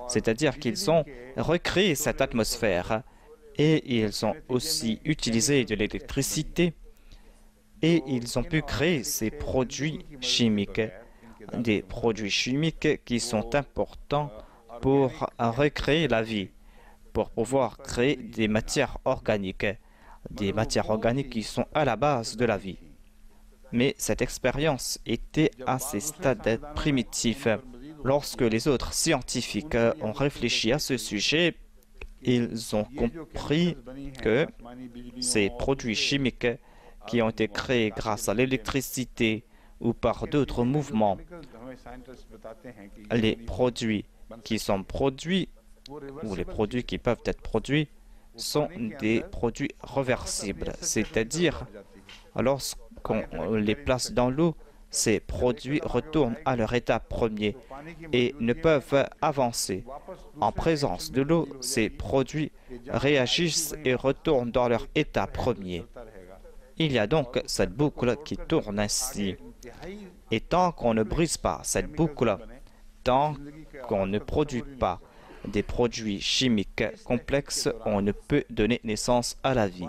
C'est-à-dire qu'ils ont recréé cette atmosphère et ils ont aussi utilisé de l'électricité et ils ont pu créer ces produits chimiques. Des produits chimiques qui sont importants pour recréer la vie, pour pouvoir créer des matières organiques qui sont à la base de la vie. Mais cette expérience était à ces stades primitifs. Lorsque les autres scientifiques ont réfléchi à ce sujet, ils ont compris que ces produits chimiques qui ont été créés grâce à l'électricité ou par d'autres mouvements, les produits qui sont produits ou les produits qui peuvent être produits sont des produits réversibles, c'est-à-dire lorsqu'on les place dans l'eau, ces produits retournent à leur état premier et ne peuvent avancer. En présence de l'eau, ces produits réagissent et retournent dans leur état premier. Il y a donc cette boucle qui tourne ainsi. Et tant qu'on ne brise pas cette boucle, tant qu'on ne produit pas des produits chimiques complexes, on ne peut donner naissance à la vie.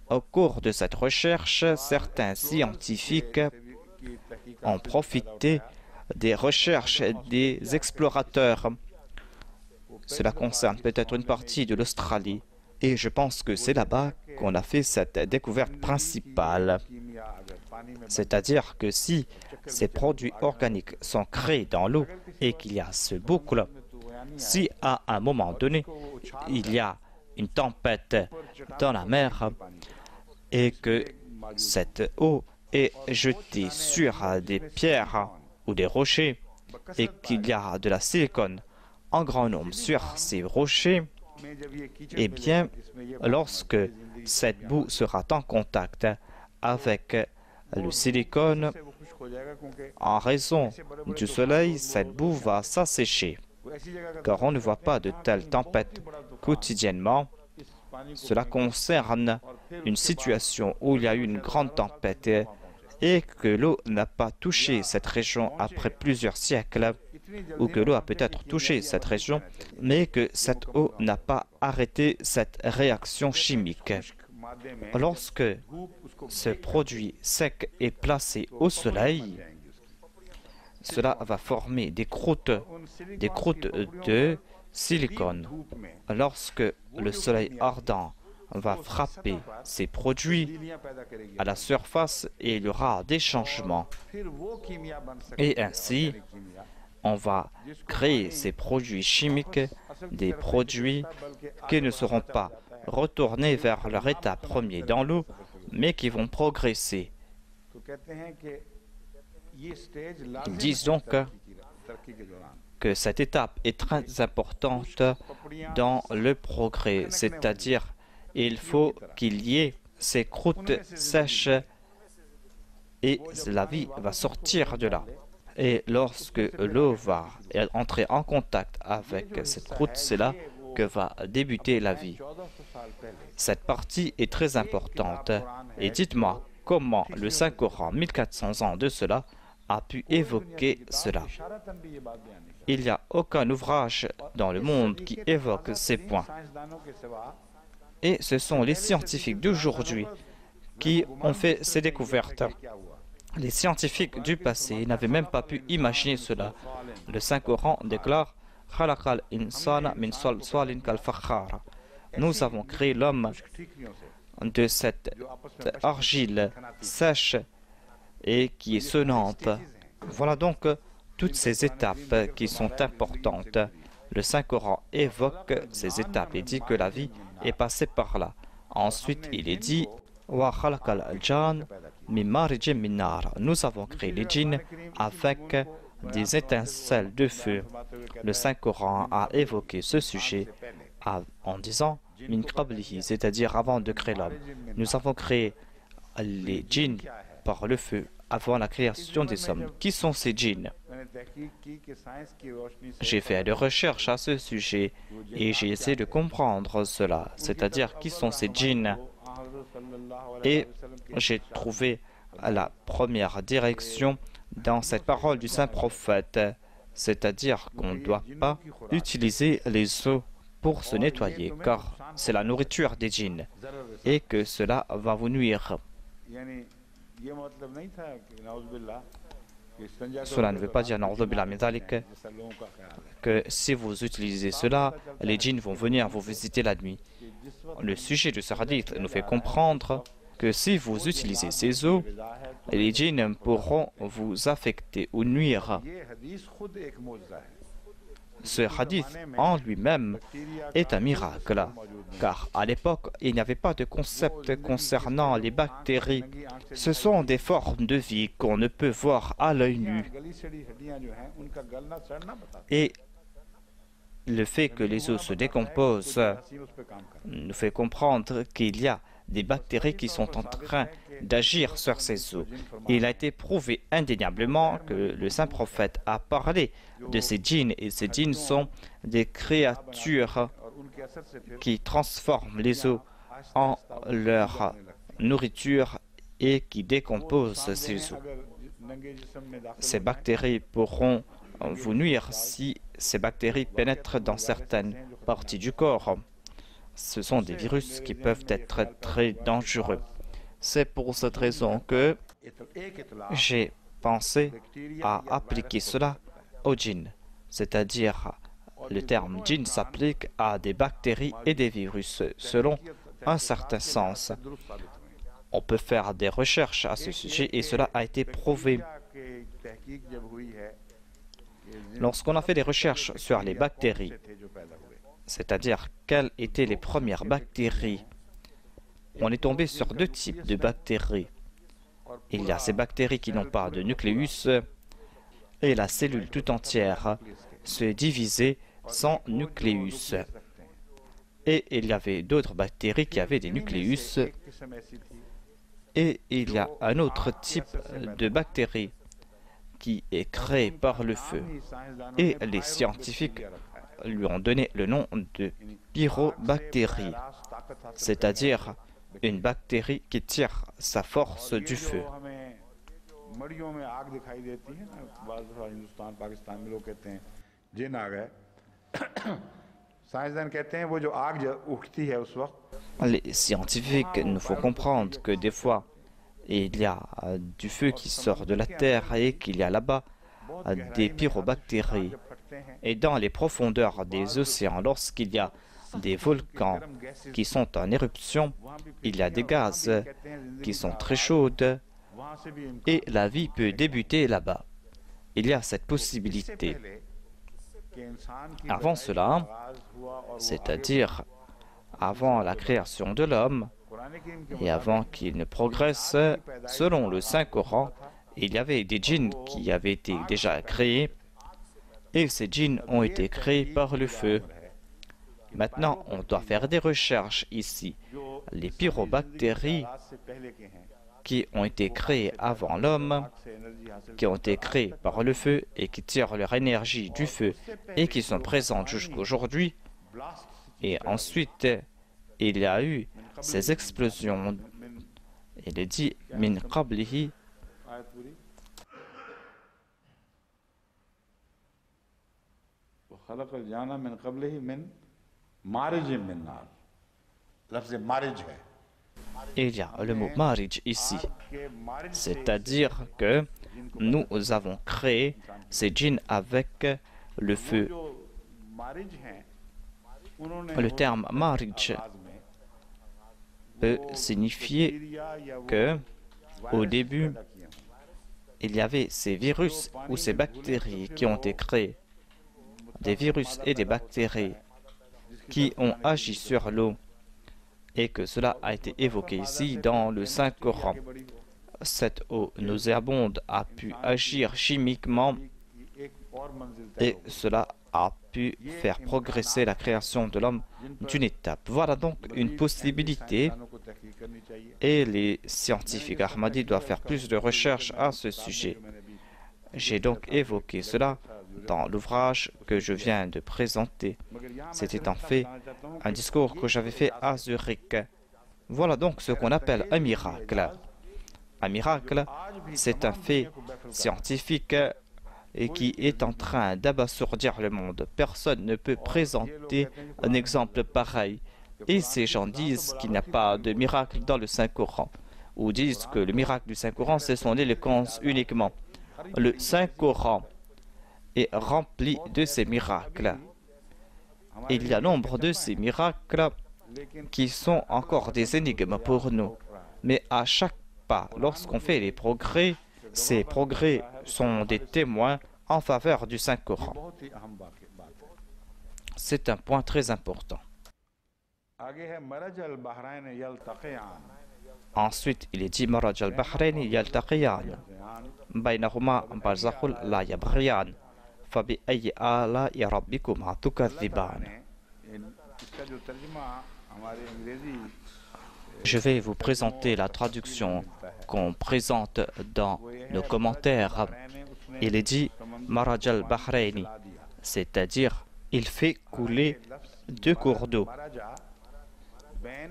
Au cours de cette recherche, certains scientifiques ont profité des recherches des explorateurs. Cela concerne peut-être une partie de l'Australie. Et je pense que c'est là-bas qu'on a fait cette découverte principale. C'est-à-dire que si ces produits organiques sont créés dans l'eau et qu'il y a ce boucle, si à un moment donné, il y a une tempête dans la mer et que cette eau est jetée sur des pierres ou des rochers et qu'il y a de la silicone en grand nombre sur ces rochers, eh bien, lorsque cette boue sera en contact avec le silicone, en raison du soleil, cette boue va s'assécher. Car on ne voit pas de telles tempêtes quotidiennement. Cela concerne une situation où il y a eu une grande tempête et que l'eau n'a pas touché cette région après plusieurs siècles, ou que l'eau a peut-être touché cette région, mais que cette eau n'a pas arrêté cette réaction chimique. Lorsque ce produit sec est placé au soleil, cela va former des croûtes de silicone. Lorsque le soleil ardent va frapper ces produits à la surface, et il y aura des changements. Et ainsi, on va créer ces produits chimiques, des produits qui ne seront pas retournés vers leur état premier dans l'eau, mais qui vont progresser. Ils disent donc que cette étape est très importante dans le progrès, c'est-à-dire il faut qu'il y ait ces croûtes sèches et la vie va sortir de là. Et lorsque l'eau va entrer en contact avec cette croûte, c'est là que va débuter la vie. Cette partie est très importante. Et dites-moi comment le Saint-Coran, 1400 ans de cela, a pu évoquer cela. Il n'y a aucun ouvrage dans le monde qui évoque ces points. Et ce sont les scientifiques d'aujourd'hui qui ont fait ces découvertes. Les scientifiques du passé n'avaient même pas pu imaginer cela. Le Saint-Coran déclare « Nous avons créé l'homme de cette argile sèche et qui est sonnante. » Voilà donc toutes ces étapes qui sont importantes. Le Saint-Coran évoque ces étapes et dit que la vie est passée par là. Ensuite, il est dit Nous avons créé les djinns avec des étincelles de feu. Le Saint-Coran a évoqué ce sujet en disant min qablihi, c'est-à-dire avant de créer l'homme. Nous avons créé les djinns par le feu avant la création des hommes. Qui sont ces djinns? J'ai fait des recherches à ce sujet et j'ai essayé de comprendre cela, c'est-à-dire qui sont ces djinns. Et j'ai trouvé la première direction dans cette parole du Saint-Prophète, c'est-à-dire qu'on ne doit pas utiliser les eaux pour se nettoyer, car c'est la nourriture des djinns, et que cela va vous nuire. Cela ne veut pas dire que si vous utilisez cela, les djinns vont venir vous visiter la nuit. Le sujet de ce hadith nous fait comprendre que si vous utilisez ces eaux, les djinns pourront vous affecter ou nuire. Ce hadith en lui-même est un miracle, car à l'époque, il n'y avait pas de concept concernant les bactéries. Ce sont des formes de vie qu'on ne peut voir à l'œil nu. Et le fait que les eaux se décomposent nous fait comprendre qu'il y a des bactéries qui sont en train d'agir sur ces eaux. Il a été prouvé indéniablement que le saint prophète a parlé de ces djinns, et ces djinns sont des créatures qui transforment les eaux en leur nourriture et qui décomposent ces eaux. Ces bactéries pourront vous nuire si ces bactéries pénètrent dans certaines parties du corps. Ce sont des virus qui peuvent être très dangereux. C'est pour cette raison que j'ai pensé à appliquer cela aux djinns. C'est-à-dire, le terme djinn s'applique à des bactéries et des virus selon un certain sens. On peut faire des recherches à ce sujet et cela a été prouvé. Lorsqu'on a fait des recherches sur les bactéries, c'est-à-dire quelles étaient les premières bactéries, on est tombé sur deux types de bactéries. Il y a ces bactéries qui n'ont pas de nucléus et la cellule tout entière se divisait sans nucléus. Et il y avait d'autres bactéries qui avaient des nucléus. Et il y a un autre type de bactérie qui est créé par le feu. Et les scientifiques lui ont donné le nom de pyrobactérie, c'est-à-dire une bactérie qui tire sa force du feu. Les scientifiques nous font comprendre que des fois, il y a du feu qui sort de la terre et qu'il y a là-bas des pyrobactéries. Et dans les profondeurs des océans, lorsqu'il y a des volcans qui sont en éruption, il y a des gaz qui sont très chauds et la vie peut débuter là-bas. Il y a cette possibilité. Avant cela, c'est-à-dire avant la création de l'homme et avant qu'il ne progresse, selon le Saint-Coran, il y avait des djinns qui avaient été déjà créés et ces djinns ont été créés par le feu. Maintenant, on doit faire des recherches ici. Les pyrobactéries qui ont été créées avant l'homme, qui ont été créées par le feu et qui tirent leur énergie du feu et qui sont présentes jusqu'aujourd'hui. Et ensuite, il y a eu ces explosions. Il est dit « min qablihi » il y a le mot marij ici, c'est-à-dire que nous avons créé ces djinns avec le feu. Le terme marij peut signifier que au début, il y avait ces virus ou ces bactéries qui ont été créées, des virus et des bactéries qui ont agi sur l'eau et que cela a été évoqué ici dans le Saint-Coran. Cette eau nauséabonde a pu agir chimiquement et cela a pu faire progresser la création de l'homme d'une étape. Voilà donc une possibilité et les scientifiques ahmadis doivent faire plus de recherches à ce sujet. J'ai donc évoqué cela dans l'ouvrage que je viens de présenter. C'était en fait un discours que j'avais fait à Zurich. Voilà donc ce qu'on appelle un miracle. Un miracle, c'est un fait scientifique et qui est en train d'abasourdir le monde. Personne ne peut présenter un exemple pareil. Et ces gens disent qu'il n'y a pas de miracle dans le Saint-Coran, ou disent que le miracle du Saint-Coran, c'est son éloquence uniquement. Le Saint-Coran est rempli de ces miracles. Il y a nombre de ces miracles qui sont encore des énigmes pour nous. Mais à chaque pas, lorsqu'on fait les progrès, ces progrès sont des témoins en faveur du Saint-Coran. C'est un point très important. Ensuite, il est dit Maraj al-Bahrain yaltaqiyan baynahuma barzakhul la yabghiyan فَبِأَيِّ آلَاءِ رَبِّكُمَا تُكَذِّبَانِ. Je vais vous présenter la traduction qu'on présente dans nos commentaires. Il est dit Maraj al-Bahrayni, c'est-à-dire il fait couler deux cours d'eau.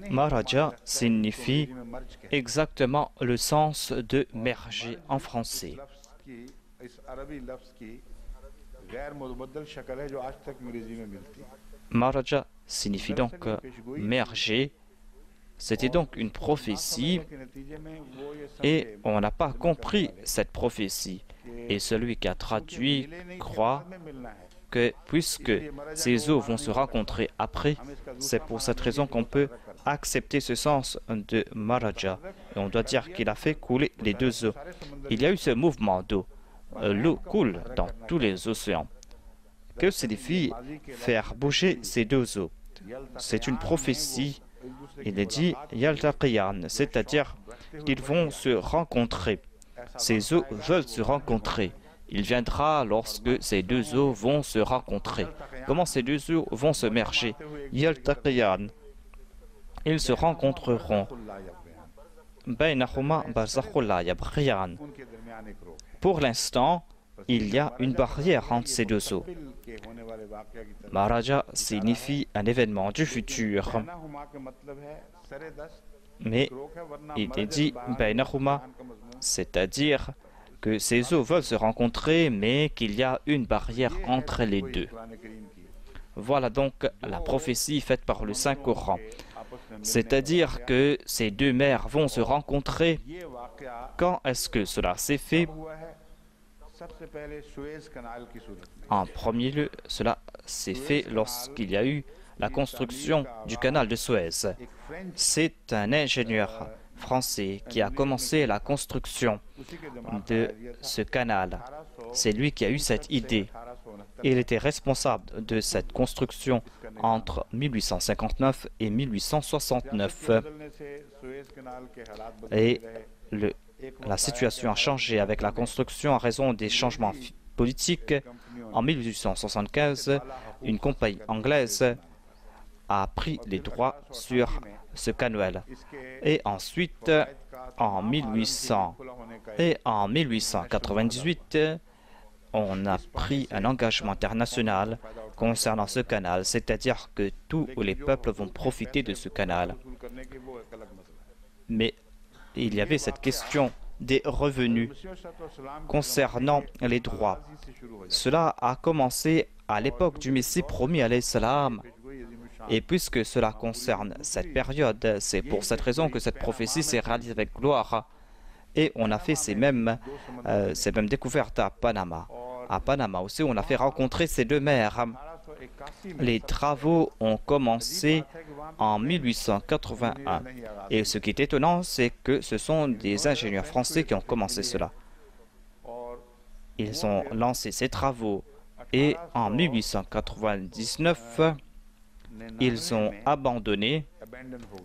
Maraja signifie exactement le sens de merger en français. Maraja signifie donc merger. C'était donc une prophétie et on n'a pas compris cette prophétie. Et celui qui a traduit croit que puisque ces eaux vont se rencontrer après, c'est pour cette raison qu'on peut accepter ce sens de Maraja. Et on doit dire qu'il a fait couler les deux eaux. Il y a eu ce mouvement d'eau. L'eau coule dans tous les océans. Que signifie faire bouger ces deux eaux? C'est une prophétie. Il est dit Yaltaqiyan, c'est-à-dire qu'ils vont se rencontrer. Ces eaux veulent se rencontrer. Il viendra lorsque ces deux eaux vont se rencontrer. Comment ces deux eaux vont se merger? Yaltaqiyan. Ils se rencontreront. Baynahuma barzakhun la yabghiyan. Pour l'instant, il y a une barrière entre ces deux eaux. Maraja signifie un événement du futur. Mais il est dit Baynahuma, c'est-à-dire que ces eaux veulent se rencontrer, mais qu'il y a une barrière entre les deux. Voilà donc la prophétie faite par le Saint-Coran. C'est-à-dire que ces deux mers vont se rencontrer. Quand est-ce que cela s'est fait? En premier lieu, cela s'est fait lorsqu'il y a eu la construction du canal de Suez. C'est un ingénieur français qui a commencé la construction de ce canal. C'est lui qui a eu cette idée. Il était responsable de cette construction entre 1859 et 1869. Et la situation a changé avec la construction en raison des changements politiques. En 1875, une compagnie anglaise a pris les droits sur ce canal. Et ensuite, en 1898, on a pris un engagement international concernant ce canal, c'est-à-dire que tous les peuples vont profiter de ce canal. Mais il y avait cette question des revenus concernant les droits. Cela a commencé à l'époque du Messie promis à l'Islam. Et puisque cela concerne cette période, c'est pour cette raison que cette prophétie s'est réalisée avec gloire. Et on a fait ces mêmes découvertes à Panama. À Panama aussi, on a fait rencontrer ces deux mers. Les travaux ont commencé en 1881. Et ce qui est étonnant, c'est que ce sont des ingénieurs français qui ont commencé cela. Ils ont lancé ces travaux et en 1899, ils ont abandonné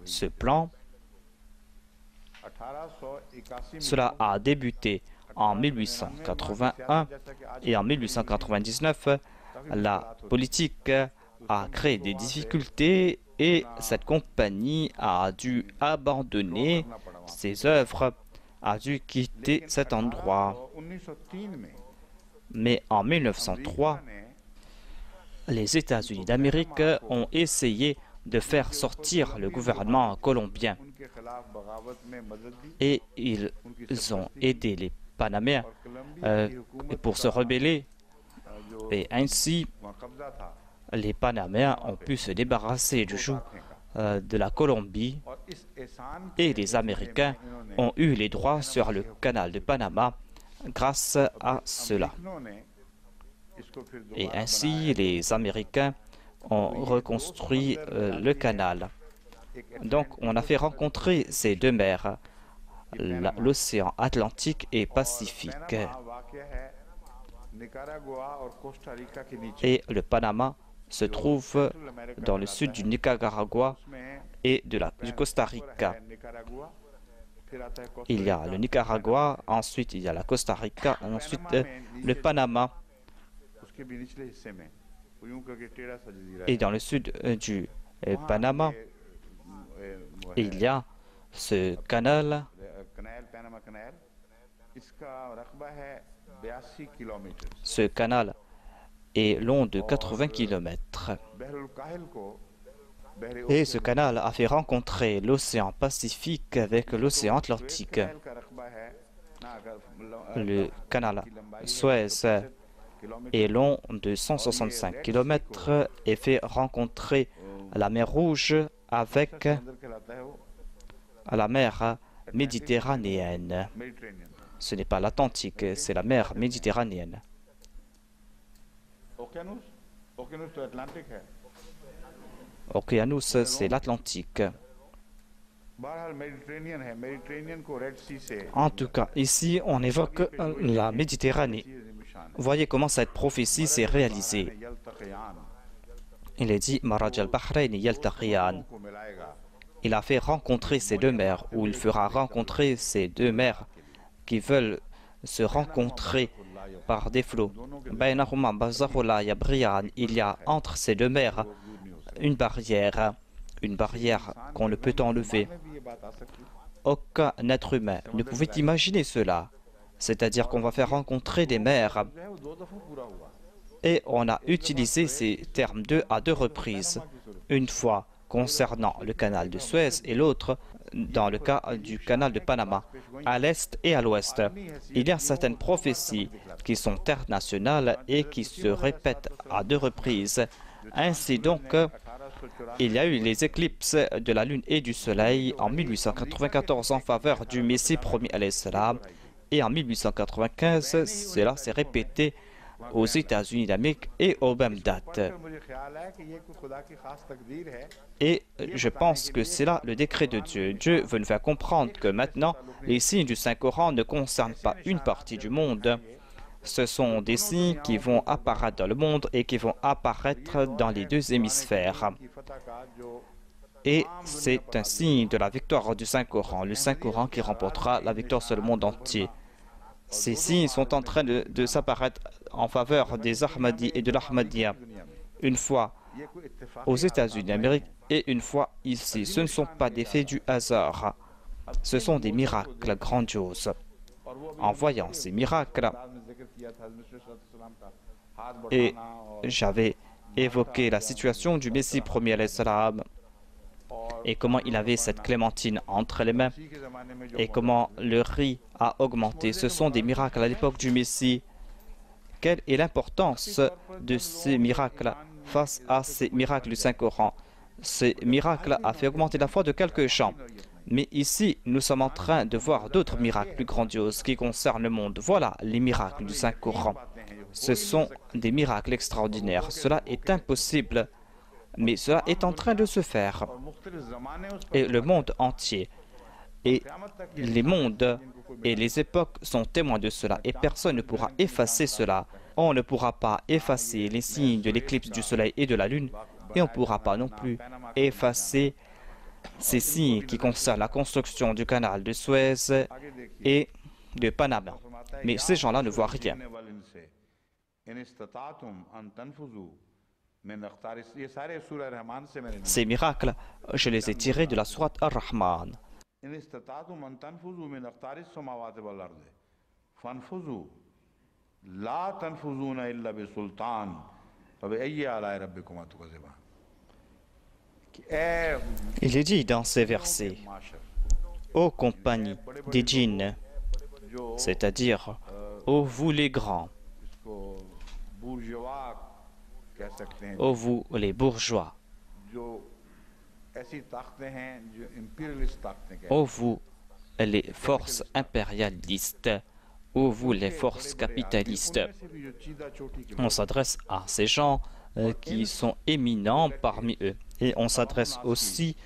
ce plan. Cela a débuté en 1881 et en 1899, la politique a créé des difficultés et cette compagnie a dû abandonner ses œuvres, a dû quitter cet endroit. Mais en 1903, les États-Unis d'Amérique ont essayé de faire sortir le gouvernement colombien et ils ont aidé les Panaméens pour se rebeller et ainsi les Panaméens ont pu se débarrasser du joug de la Colombie et les Américains ont eu les droits sur le canal de Panama grâce à cela. Et ainsi, les Américains ont reconstruit le canal. Donc, on a fait rencontrer ces deux mers, l'océan Atlantique et Pacifique. Et le Panama se trouve dans le sud du Nicaragua et du Costa Rica. Il y a le Nicaragua, ensuite il y a la Costa Rica, ensuite le Panama. के भी निचले हिस्से में वो यूं करके टेढ़ा सा जजीरा Et है। dans le sud du वहाँ Panama, वो il y a ce canal. कनाल पैनामा कनाल, इसका रकबा है 82 kilometre. Ce canal est long de 80 km. बहरुल काहिल को Et ce canal a fait rencontrer l'océan Pacifique avec l'océan Atlantique. Le canal Suez est long de 165 km et fait rencontrer la mer Rouge avec la mer Méditerranéenne. Ce n'est pas l'Atlantique, c'est la mer Méditerranéenne. Océanus, c'est l'Atlantique. En tout cas, ici, on évoque la Méditerranée. Voyez comment cette prophétie s'est réalisée. Il est dit, Maraj al-Bahrain yaltaqiyan. Il a fait rencontrer ces deux mers, ou il fera rencontrer ces deux mers qui veulent se rencontrer par des flots. Baynahuma barzakhoula yabriyan. Il y a entre ces deux mers une barrière qu'on ne peut enlever. Aucun être humain ne pouvait imaginer cela. C'est-à-dire qu'on va faire rencontrer des mers. Et on a utilisé ces termes à deux reprises. Une fois concernant le canal de Suez et l'autre dans le cas du canal de Panama, à l'est et à l'ouest. Il y a certaines prophéties qui sont internationales et qui se répètent à deux reprises. Ainsi donc, il y a eu les éclipses de la Lune et du Soleil en 1894 en faveur du Messie promis alayhi salam, et en 1895, cela s'est répété aux États-Unis d'Amérique et aux mêmes dates. Et je pense que c'est là le décret de Dieu. Dieu veut nous faire comprendre que maintenant, les signes du Saint-Coran ne concernent pas une partie du monde. Ce sont des signes qui vont apparaître dans le monde et qui vont apparaître dans les deux hémisphères. Et c'est un signe de la victoire du Saint-Coran, le Saint-Coran qui remportera la victoire sur le monde entier. Ces signes sont en train de s'apparaître en faveur des Ahmadis et de l'Ahmadiyya. Une fois aux États-Unis d'Amérique et une fois ici. Ce ne sont pas des faits du hasard. Ce sont des miracles grandioses. En voyant ces miracles, et j'avais évoqué la situation du Messie premier alayhi salam et comment il avait cette clémentine entre les mains et comment le riz a augmenté. Ce sont des miracles à l'époque du Messie. Quelle est l'importance de ces miracles face à ces miracles du Saint-Coran? Ces miracles ont fait augmenter la foi de quelques gens. Mais ici, nous sommes en train de voir d'autres miracles plus grandioses qui concernent le monde. Voilà les miracles du Saint-Coran. Ce sont des miracles extraordinaires. Cela est impossible, mais cela est en train de se faire. Et le monde entier, et les mondes et les époques sont témoins de cela. Et personne ne pourra effacer cela. On ne pourra pas effacer les signes de l'éclipse du soleil et de la lune. Et on ne pourra pas non plus effacer ces signes qui concernent la construction du canal de Suez et de Panama. Mais ces gens-là ne voient rien. Ces miracles, je les ai tirés de la sourate Ar-Rahman. Il est dit dans ces versets, ô compagnie des djinns, c'est-à-dire, ô vous les grands, ô vous les bourgeois, ô vous les forces impérialistes, ô vous les forces capitalistes. On s'adresse à ces gens qui sont éminents parmi eux. Et on s'adresse aussi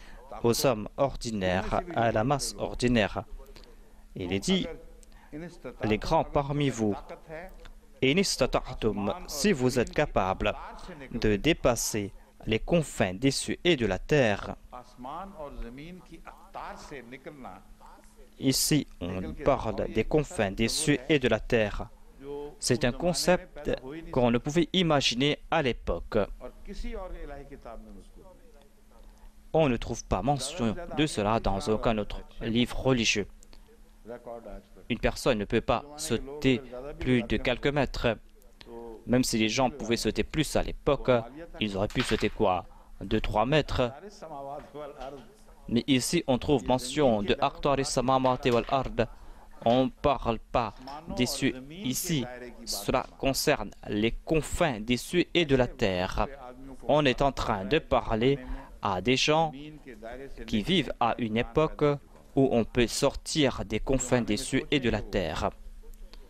aux hommes ordinaires, à la masse ordinaire. Il est dit, les grands parmi vous, si vous êtes capables de dépasser les confins des cieux et de la terre. Ici, on parle des confins des cieux et de la terre. C'est un concept qu'on ne pouvait imaginer à l'époque. और किसी और इलाही किताब में मज़कूर नहीं। On ne trouve pas mention de cela dans aucun autre livre religieux. Record आज तक। Une personne ne peut pas sauter plus de quelques mètres. Même si les gens pouvaient sauter plus à l'époque, ils auraient pu sauter quoi? 2-3 mètres. सारे समावात वल अर्द Mais ici, on trouve mention de Aqtari Samawati wal Ard. On ne parle pas des cieux ici. Cela concerne les confins des cieux et de la terre. On est en train de parler à des gens mean के दायरे से qui vivent à une époque où on peut sortir des confins des cieux et de la terre.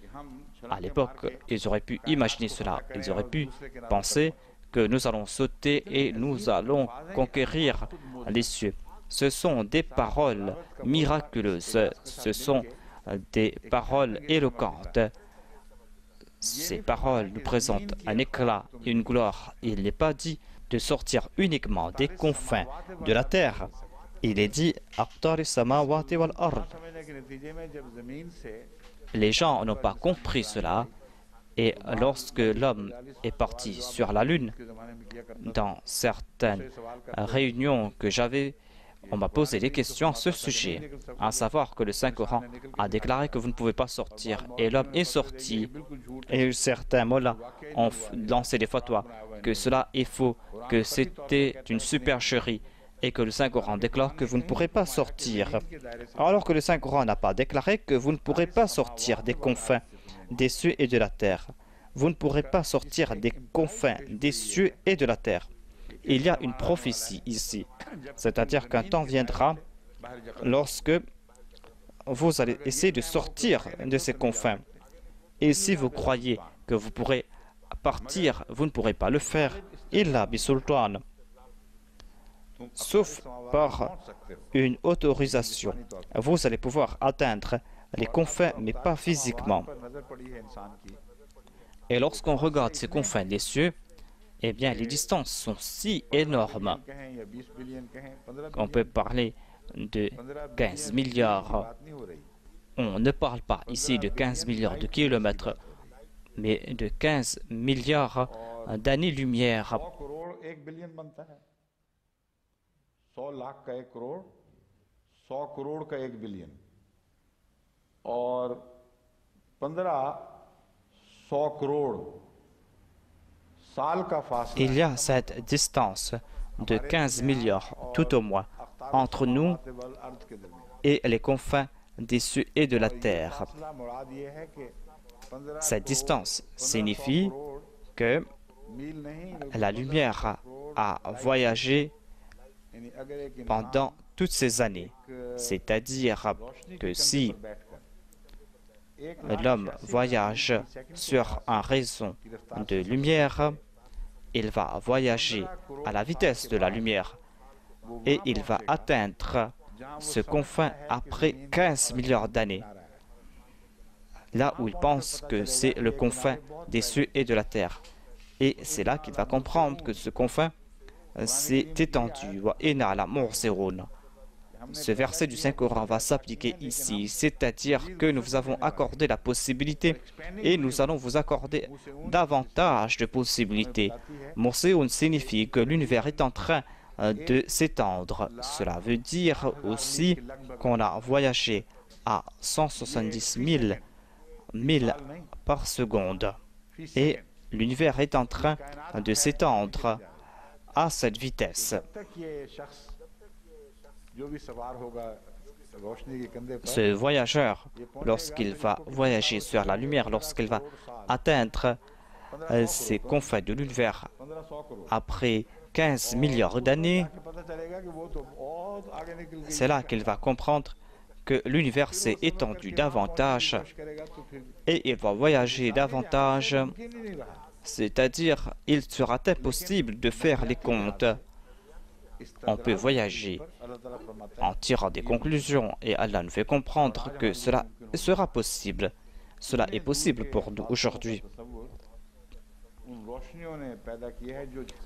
कि हम À l'époque, ils auraient pu imaginer cela. Ils auraient pu penser que nous allons sauter et nous allons conquérir les cieux. Ce sont des paroles miraculeuses. Ce sont des paroles éloquentes. Ces paroles nous présentent un éclat et une gloire. Il n'est pas dit de sortir uniquement des confins de la terre. Il est dit Aqtari Samawati wal Ard. समझने के नतीजे में जब जमीन से Les gens n'ont pas compris cela. Et lorsque l'homme est parti sur la Lune, के ज़माने में किया करता dans certaines réunions que j'avais, on m'a posé des questions à ce sujet, à savoir que le Saint-Coran a déclaré que vous ne pouvez pas sortir. Et l'homme est sorti. Et certains mollahs ont lancé des fatwas que cela est faux, que c'était une supercherie et que le Saint-Coran déclare que vous ne pourrez pas sortir. Alors que le Saint-Coran n'a pas déclaré que vous ne pourrez pas sortir des confins des cieux et de la terre. Vous ne pourrez pas sortir des confins des cieux et de la terre. Il y a une prophétie ici, c'est-à-dire qu'un temps viendra lorsque vous allez essayer de sortir de ces confins. Et si vous croyez que vous pourrez partir, vous ne pourrez pas le faire. Illa bisultan, sauf par une autorisation. Vous allez pouvoir atteindre les confins, mais pas physiquement. पर नजर पड़ी है इंसान की Et lorsqu'on regarde ces confins des cieux, eh bien, les distances sont si énormes कहें या 20 बिलियन कहें 15 qu'on peut parler de 15 milliards. बात नहीं हो रही On ne parle pas ici de 15 milliards de kilomètres, mais de 15 milliards d'années-lumière. 100 करोड़ 1 बिलियन बनता है 100 लाख का 1 करोड़ 100 करोड़ का 1 बिलियन और 1500 करोड़ साल का फासला Il y a cette distance de 15 milliards, tout au moins, entre nous अर्थ के दरमियान et les confins des cieux et de la terre. फासला मुराद ये है कि 15 Cette distance signifie que मील नहीं la lumière a voyagé यानी अगर एक इंसान pendant toutes ces années. C'est-à-dire que si l'homme voyage sur un rayon de lumière, il va voyager à la vitesse de la lumière et il va atteindre ce confin après 15 milliards d'années, là où il pense que c'est le confin des cieux et de la terre. Et c'est là qu'il va comprendre que ce confin s'est étendu. Wa inna ala mu'sirun. Ce verset du Saint-Coran va s'appliquer ici, c'est-à-dire que nous vous avons accordé la possibilité et nous allons vous accorder davantage de possibilités. Murseun signifie que l'univers est en train de s'étendre. Cela veut dire aussi qu'on a voyagé à 170 000 milles par seconde et l'univers est en train de s'étendre à cette vitesse. Ce voyageur, lorsqu'il va voyager sur la lumière, lorsqu'il va atteindre ces confins de l'univers après 15 milliards d'années, c'est là qu'il va comprendre que l'univers s'est étendu davantage et il va voyager davantage, c'est-à-dire il sera impossible de faire les comptes. On peut voyager en tirant des conclusions et Allah nous fait comprendre que cela sera possible. Cela est possible pour nous aujourd'hui.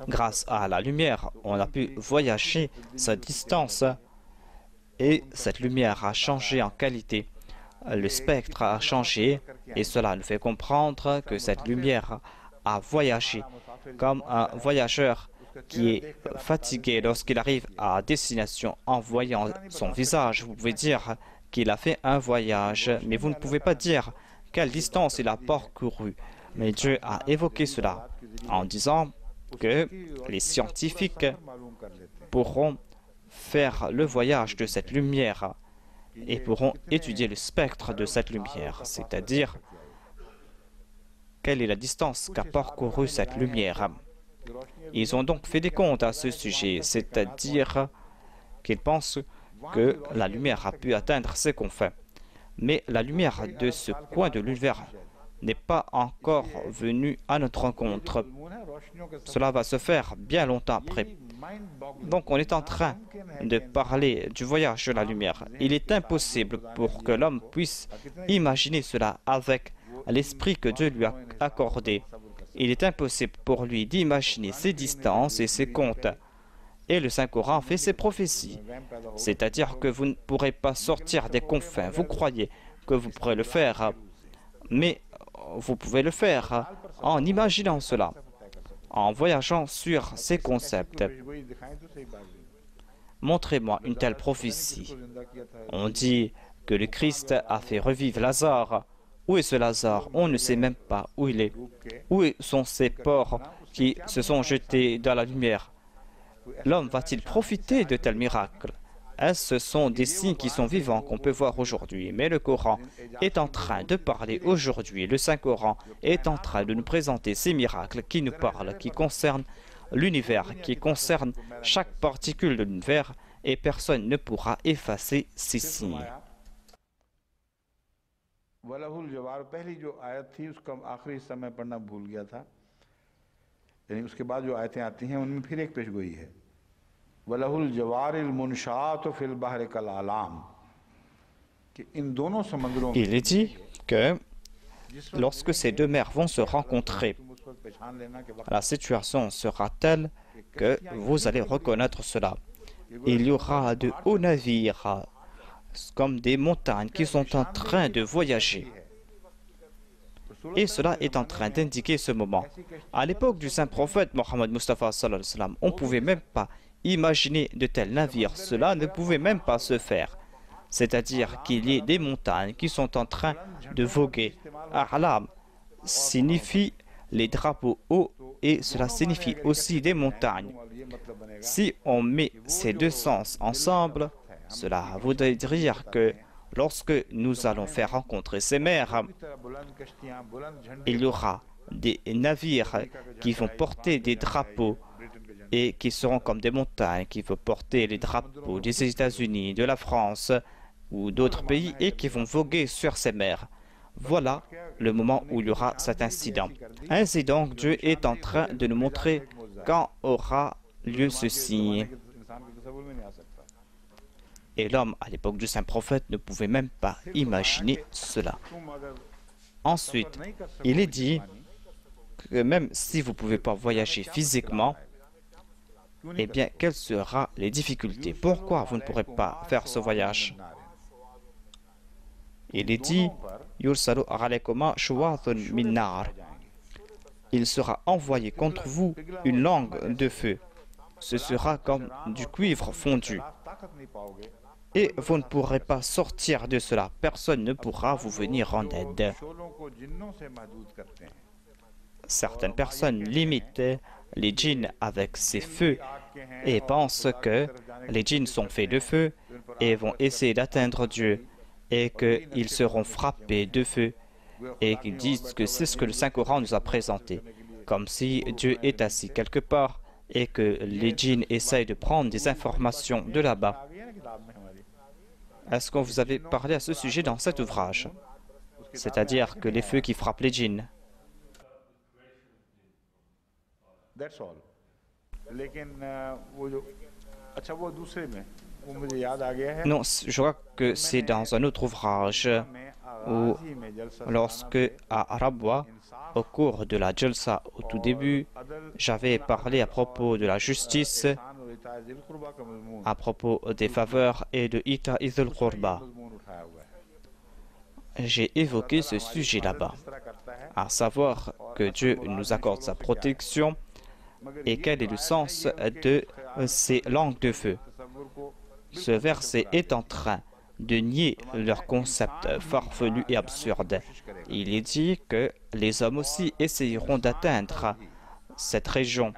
Grâce à la lumière, on a pu voyager cette distance et cette lumière a changé en qualité. Le spectre a changé Et cela nous fait comprendre que cette lumière a voyagé comme un voyageur qui est fatigué lorsqu'il arrive à destination en voyant son visage. Vous pouvez dire qu'il a fait un voyage, mais vous ne pouvez pas dire quelle distance il a parcouru. Mais Dieu a évoqué cela en disant que les scientifiques pourront faire le voyage de cette lumière et pourront étudier le spectre de cette lumière, c'est-à-dire quelle est la distance qu'a parcourue cette lumière. Ils ont donc fait des comptes à ce sujet, c'est-à-dire qu'ils pensent que la lumière a pu atteindre ses confins. Mais la lumière de ce coin de l'univers n'est pas encore venue à notre rencontre. Cela va se faire bien longtemps après. Donc on est en train de parler du voyage de la lumière. Il est impossible pour que l'homme puisse imaginer cela avec l'esprit que Dieu lui a accordé. Il est impossible pour lui d'imaginer ses distances et ses comptes. Et le Saint-Coran fait ses prophéties. C'est-à-dire que vous ne pourrez pas sortir des confins. Vous croyez que vous pourrez le faire, mais vous pouvez le faire en imaginant cela, en voyageant sur ces concepts. Montrez-moi une telle prophétie. On dit que le Christ a fait revivre Lazare. Où est ce Lazare? On ne sait même pas où il est. Où sont ces porcs qui se sont jetés dans la lumière? L'homme va-t-il profiter de tels miracles? Ce sont des signes qui sont vivants qu'on peut voir aujourd'hui. Mais le Coran est en train de parler aujourd'hui. Le Saint-Coran est en train de nous présenter ces miracles qui nous parlent, qui concernent l'univers, qui concernent chaque particule de l'univers, et personne ne pourra effacer ces signes. वलहुल जवार पहली जो आयत थी उसका आखिरी हिस्सा मैं पढ़ना भूल गया था, यानी उसके बाद जो आयतें आती हैं उनमें फिर एक पेशगोई है। वलहुल जवारिल मुनशात फिल बहर कल आलाम, कि इन दोनों समंदरों Il est dit que lorsque ces deux mers vont se rencontrer, la situation sera telle que vous allez reconnaître cela. Il y aura de hauts navires comme des montagnes qui sont en train de voyager. Et cela est en train d'indiquer ce moment. À l'époque du saint prophète Mohammed Mustafa sallallahu alayhi wa sallam, on ne pouvait même pas imaginer de tels navires. Cela ne pouvait même pas se faire. C'est-à-dire qu'il y ait des montagnes qui sont en train de voguer. A'lam signifie les drapeaux hauts et cela signifie aussi des montagnes. Si on met ces deux sens ensemble, cela voudrait dire que lorsque nous allons faire rencontrer ces mers, il y aura des navires qui vont porter des drapeaux et qui seront comme des montagnes, qui vont porter les drapeaux des États-Unis, de la France ou d'autres pays et qui vont voguer sur ces mers. Voilà le moment où il y aura cet incident. Ainsi donc, Dieu est en train de nous montrer quand aura lieu ceci. Et l'homme, à l'époque du saint prophète, ne pouvait même pas imaginer cela. Ensuite, il est dit que même si vous ne pouvez pas voyager physiquement, eh bien, quelles seront les difficultés? Pourquoi vous ne pourrez pas faire ce voyage? Il est dit, Yursalu alaykuma shuwathun min nar. Il sera envoyé contre vous une langue de feu. Ce sera comme du cuivre fondu. Et vous ne pourrez pas sortir de cela. Personne ne pourra vous venir en aide. Certaines personnes limitent les djinns avec ces feux et pensent que les djinns sont faits de feu et vont essayer d'atteindre Dieu et qu'ils seront frappés de feu et qu'ils disent que c'est ce que le Saint-Coran nous a présenté, comme si Dieu est assis quelque part et que les djinns essayent de prendre des informations de là-bas. Est-ce qu'on vous avait parlé à ce sujet dans cet ouvrage? C'est-à-dire que les feux qui frappent les djinns. Non, je crois que c'est dans un autre ouvrage où, lorsque à Rabwa, au cours de la Jalsa, au tout début, j'avais parlé à propos de la justice, à propos des faveurs et de Ita Izul Qurba. j'ai évoqué ce sujet là-bas, à savoir que Dieu nous accorde sa protection et quel est le sens de ces langues de feu. Ce verset est en train de nier leur concept farfelu et absurde. Il est dit que les hommes aussi essayeront d'atteindre cette région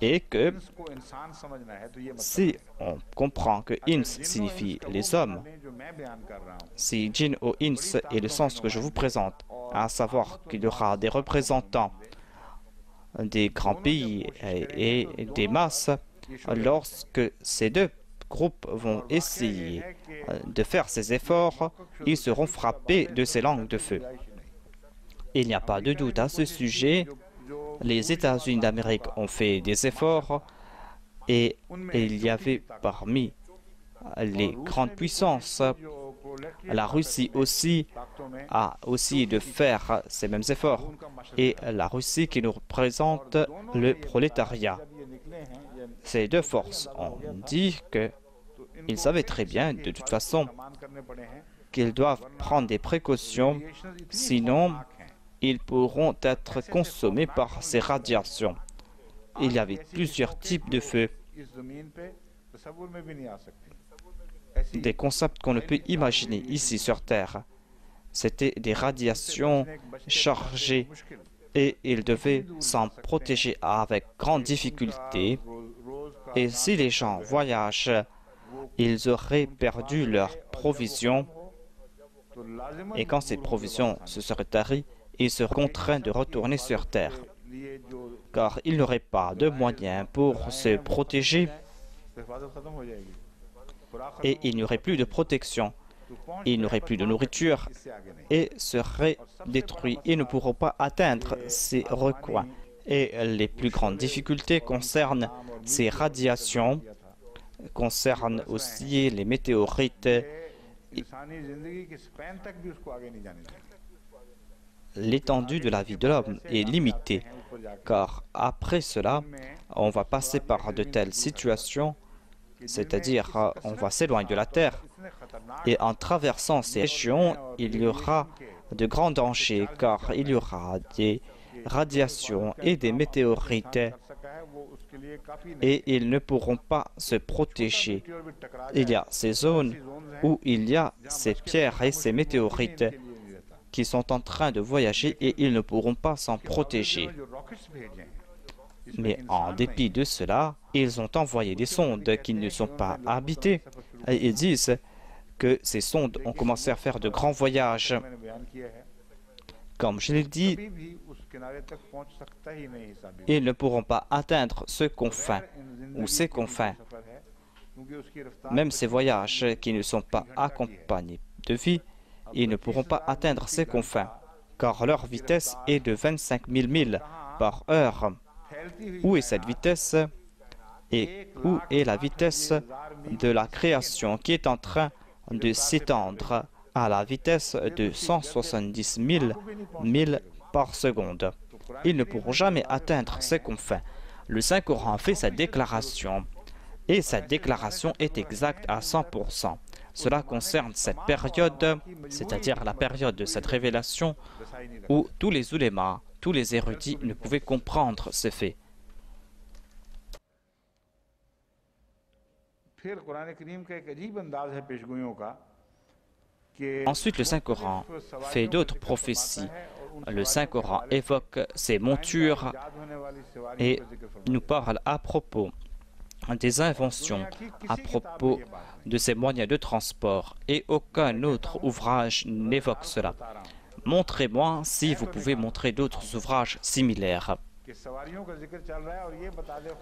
et que si on comprend que ins signifie les hommes, si jinn ou ins est le sens que je vous présente, à savoir qu'il y aura des représentants des grands pays et des masses, lorsque ces deux groupes vont essayer de faire ces efforts, ils seront frappés de ces langues de feu. Il n'y a pas de doute à ce sujet. Les États-Unis d'Amérique ont fait des efforts et il y avait parmi les grandes puissances, la Russie aussi a aussi de faire ces mêmes efforts. Et la Russie qui nous représente le prolétariat. Ces deux forces ont dit qu'ils savaient très bien, de toute façon, qu'ils doivent prendre des précautions, sinon ils pourront être consommés par ces radiations. Il y avait plusieurs types de feux, des concepts qu'on ne peut imaginer ici sur Terre. C'était des radiations chargées et ils devaient s'en protéger avec grande difficulté. Et si les gens voyagent, ils auraient perdu leurs provisions. Et quand ces provisions se seraient taries, ils seraient contraints de retourner sur Terre, car ils n'auraient pas de moyens pour se protéger et il n'y aurait plus de protection, il n'y aurait plus de nourriture et seraient détruits. Ils ne pourront pas atteindre ces recoins. Et les plus grandes difficultés concernent ces radiations, concernent aussi les météorites. L'étendue de la vie de l'homme est limitée, car après cela, on va passer par de telles situations, c'est-à-dire on va s'éloigner de la Terre. Et en traversant ces régions, il y aura de grands dangers, car il y aura des radiations et des météorites, et ils ne pourront pas se protéger. Il y a ces zones où il y a ces pierres et ces météorites qui sont en train de voyager et ils ne pourront pas s'en protéger. Mais en dépit de cela, ils ont envoyé des sondes qui ne sont pas habitées. Et ils disent que ces sondes ont commencé à faire de grands voyages. Comme je l'ai dit, ils ne pourront pas atteindre ce confin ou ces confins. Même ces voyages qui ne sont pas accompagnés de vie, ils ne pourront pas atteindre ces confins, car leur vitesse est de 25 000 milles par heure. Où est cette vitesse et où est la vitesse de la création qui est en train de s'étendre à la vitesse de 170 000 milles par seconde? Ils ne pourront jamais atteindre ces confins. Le Saint-Coran fait sa déclaration et cette déclaration est exacte à 100%. Cela concerne cette période, c'est-à-dire la période de cette révélation où tous les ulémas, tous les érudits ne pouvaient comprendre ces faits. Ensuite, le Saint-Coran fait d'autres prophéties. Le Saint-Coran évoque ces montures et nous parle à propos des inventions, à propos de ces moyens de transport, et aucun autre ouvrage n'évoque cela. Montrez-moi si vous pouvez montrer d'autres ouvrages similaires.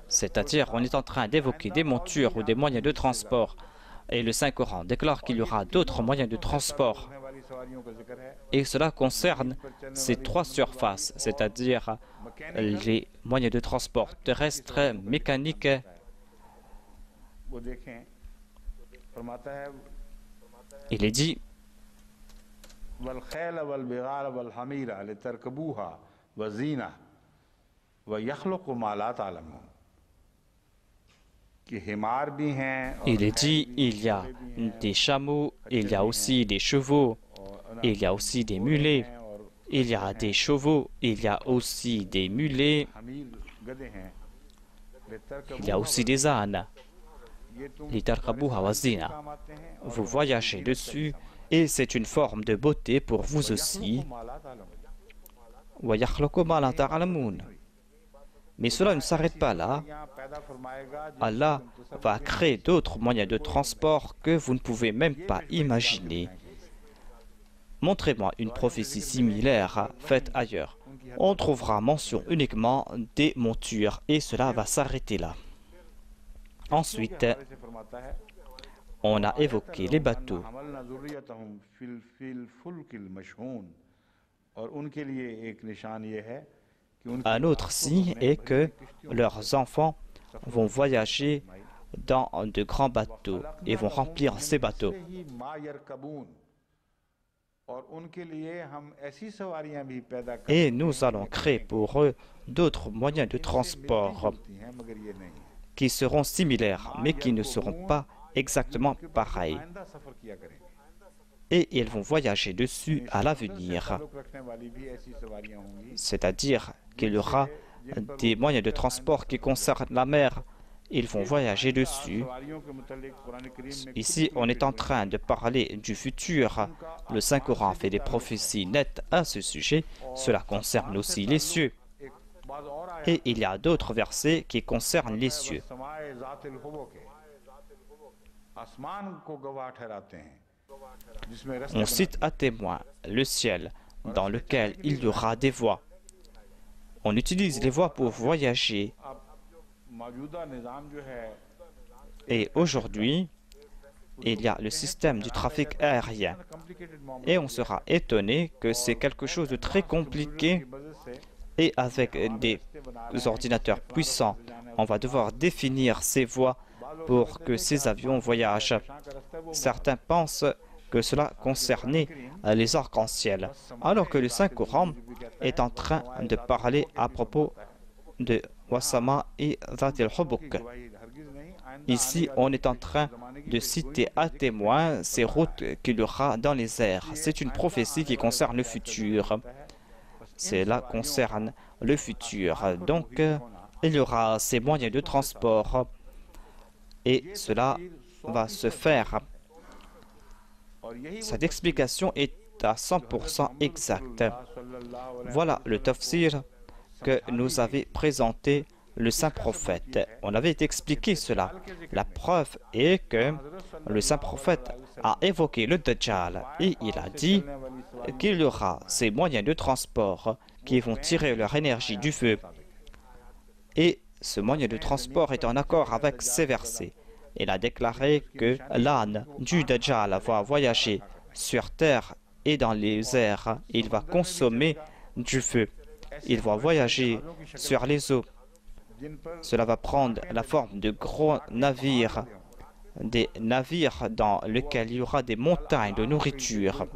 C'est-à-dire, on est en train d'évoquer des montures ou des moyens de transport, et le Saint-Coran déclare qu'il y aura d'autres moyens de transport. Et cela concerne ces trois surfaces, c'est-à-dire les moyens de transport terrestres, mécaniques. Il est dit il y a des chameaux, il y a aussi des chevaux, il y a aussi des mulets, il y a des chevaux, il y a aussi des mulets, il y a aussi des ânes. Vous voyagez dessus et c'est une forme de beauté pour vous aussi. Mais cela ne s'arrête pas là. Allah va créer d'autres moyens de transport que vous ne pouvez même pas imaginer. Montrez-moi une prophétie similaire faite ailleurs. On trouvera mention uniquement des montures et cela va s'arrêter là. Ensuite, on a évoqué les bateaux. Un autre signe est que leurs enfants vont voyager dans de grands bateaux et vont remplir ces bateaux. Et nous allons créer pour eux d'autres moyens de transport qui seront similaires, mais qui ne seront pas exactement pareils. Et ils vont voyager dessus à l'avenir. C'est-à-dire qu'il y aura des moyens de transport qui concernent la mer. Ils vont voyager dessus. Ici, on est en train de parler du futur. Le Saint-Coran fait des prophéties nettes à ce sujet. Cela concerne aussi les cieux. Et il y a d'autres versets qui concernent les cieux. On cite à témoin le ciel dans lequel il y aura des voies. On utilise les voies pour voyager. Et aujourd'hui, il y a le système du trafic aérien. Et on sera étonné que c'est quelque chose de très compliqué. Et avec des ordinateurs puissants, on va devoir définir ces voies pour que ces avions voyagent. Certains pensent que cela concernait les arcs-en-ciel, alors que le Saint-Coran est en train de parler à propos de Wasama et Zat el-Hubuk. Ici, on est en train de citer à témoin ces routes qu'il y aura dans les airs. C'est une prophétie qui concerne le futur. Cela concerne le futur. Donc, il y aura ces moyens de transport et cela va se faire. Cette explication est à 100% exacte. Voilà le tafsir que nous avait présenté le saint prophète. On avait expliqué cela. La preuve est que le saint prophète a évoqué le Dajjal et il a dit qu'il y aura ces moyens de transport qui vont tirer leur énergie du feu. Et ce moyen de transport est en accord avec ces versets. Il a déclaré que l'âne du Dajjal va voyager sur terre et dans les airs. Il va consommer du feu. Il va voyager sur les eaux. Cela va prendre la forme de gros navires, des navires dans lesquels il y aura des montagnes de nourriture.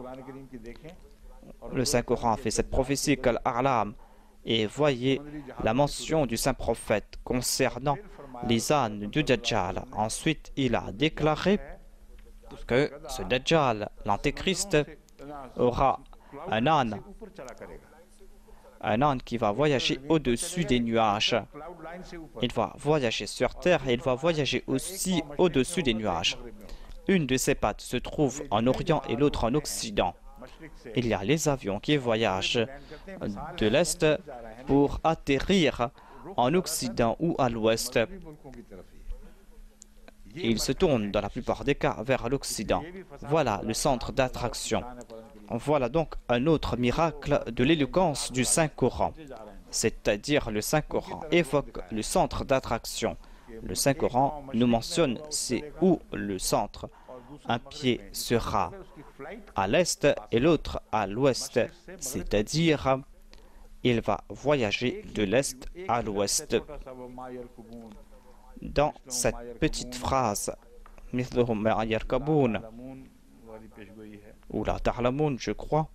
Le Saint-Coran fait cette prophétie qu'Al-A'lam, et voyez la mention du saint prophète concernant les ânes du Dajjal. Ensuite, il a déclaré que ce Dajjal, l'Antéchrist, aura un âne qui va voyager au-dessus des nuages. Il va voyager sur terre et il va voyager aussi au-dessus des nuages. Une de ses pattes se trouve en Orient et l'autre en Occident. Il y a les avions qui voyagent de l'Est pour atterrir en Occident ou à l'Ouest. Ils se tournent dans la plupart des cas vers l'Occident. Voilà le centre d'attraction. Voilà donc un autre miracle de l'éloquence du Saint-Coran. C'est-à-dire le Saint-Coran évoque le centre d'attraction. Le Saint-Coran nous mentionne c'est où le centre. Un pied sera à l'est et l'autre à l'ouest, c'est-à-dire il va voyager de l'est à l'ouest. Dans cette petite phrase, ou la ta'lamoun, je crois,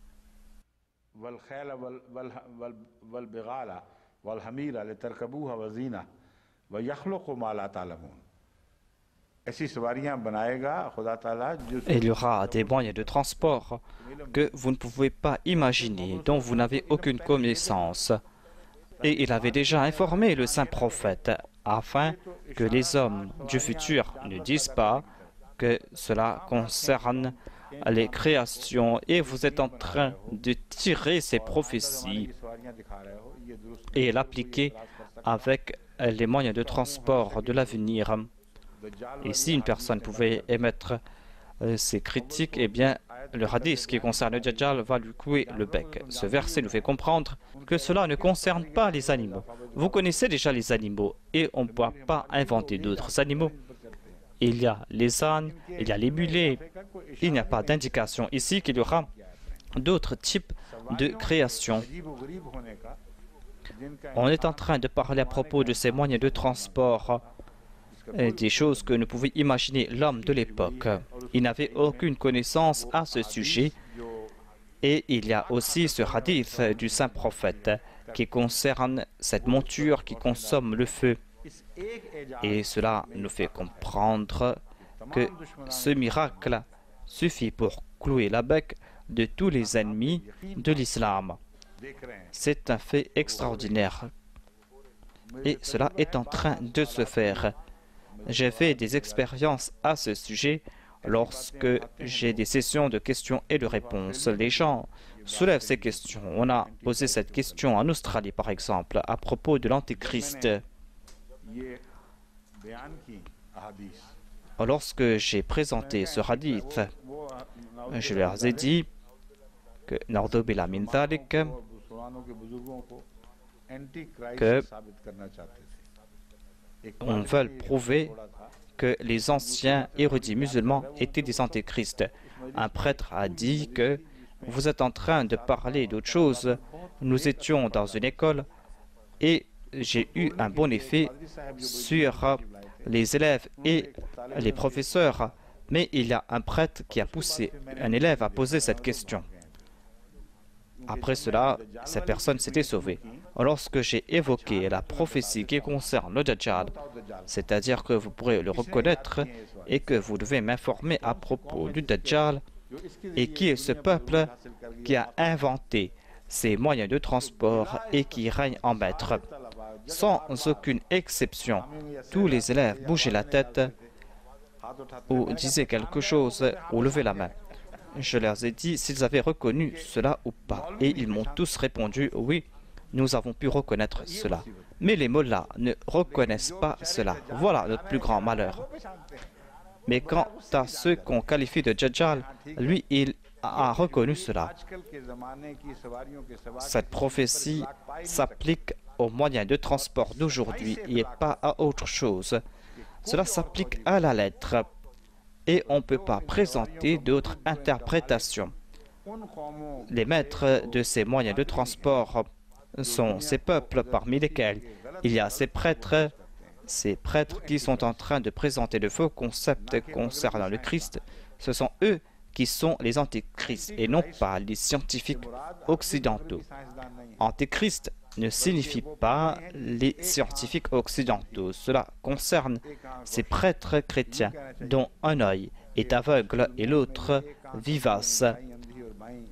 ऐसी सवारियां बनाएगा खुदा ताला जो Il y aura des moyens de transport que vous ne pouvez pas imaginer, dont vous n'avez aucune connaissance. Et il avait déjà informé le saint prophète afin que les hommes du futur ne disent pas que cela concerne les créations et vous êtes en train de tirer ces prophéties et l'appliquer avec les moyens de transport de l'avenir. Et si une personne pouvait émettre ces critiques, eh bien, le hadith qui concerne le Dajjal va lui clouer le bec. Ce verset nous fait comprendre que cela ne concerne pas les animaux. Vous connaissez déjà les animaux et on ne peut pas inventer d'autres animaux. Il y a les ânes, il y a les mulets. Il n'y a pas d'indication ici qu'il y aura d'autres types de créations. On est en train de parler à propos de ces moyens de transport, des choses que ne pouvait imaginer l'homme de l'époque. Il n'avait aucune connaissance à ce sujet. Et il y a aussi ce hadith du saint prophète qui concerne cette monture qui consomme le feu. Et cela nous fait comprendre que ce miracle suffit pour clouer la bec de tous les ennemis de l'islam. C'est un fait extraordinaire. Et cela est en train de se faire. J'ai fait des expériences à ce sujet lorsque j'ai des sessions de questions et de réponses. Les gens soulèvent ces questions. On a posé cette question en Australie, par exemple, à propos de l'Antéchrist. Lorsque j'ai présenté ce hadith, je leur ai dit que on veut prouver que les anciens érudits musulmans étaient des antéchrists. Un prêtre a dit que vous êtes en train de parler d'autre chose. Nous étions dans une école et j'ai eu un bon effet sur les élèves et les professeurs. Mais il y a un prêtre qui a poussé un élève à poser cette question. Après cela, cette personne s'était sauvée. Lorsque j'ai évoqué la prophétie qui concerne le Dajjal, c'est-à-dire que vous pourrez le reconnaître et que vous devez m'informer à propos du Dajjal et qui est ce peuple qui a inventé ces moyens de transport et qui règne en maître. Sans aucune exception, tous les élèves bougeaient la tête ou disaient quelque chose ou levaient la main. Je leur ai dit s'ils avaient reconnu cela ou pas. Et ils m'ont tous répondu, oui, nous avons pu reconnaître cela. Mais les mollahs ne reconnaissent pas cela. Voilà notre plus grand malheur. Mais quant à ceux qu'on qualifie de Dajjal, lui, il a reconnu cela. Cette prophétie s'applique aux moyens de transport d'aujourd'hui et pas à autre chose. Cela s'applique à la lettre. Et on ne peut pas présenter d'autres interprétations. Les maîtres de ces moyens de transport sont ces peuples parmi lesquels il y a ces prêtres qui sont en train de présenter de faux concepts concernant le Christ. Ce sont eux qui sont les antéchrists et non pas les scientifiques occidentaux. Antéchrist ne signifie pas les scientifiques occidentaux. Cela concerne ces prêtres chrétiens dont un œil est aveugle et l'autre vivace.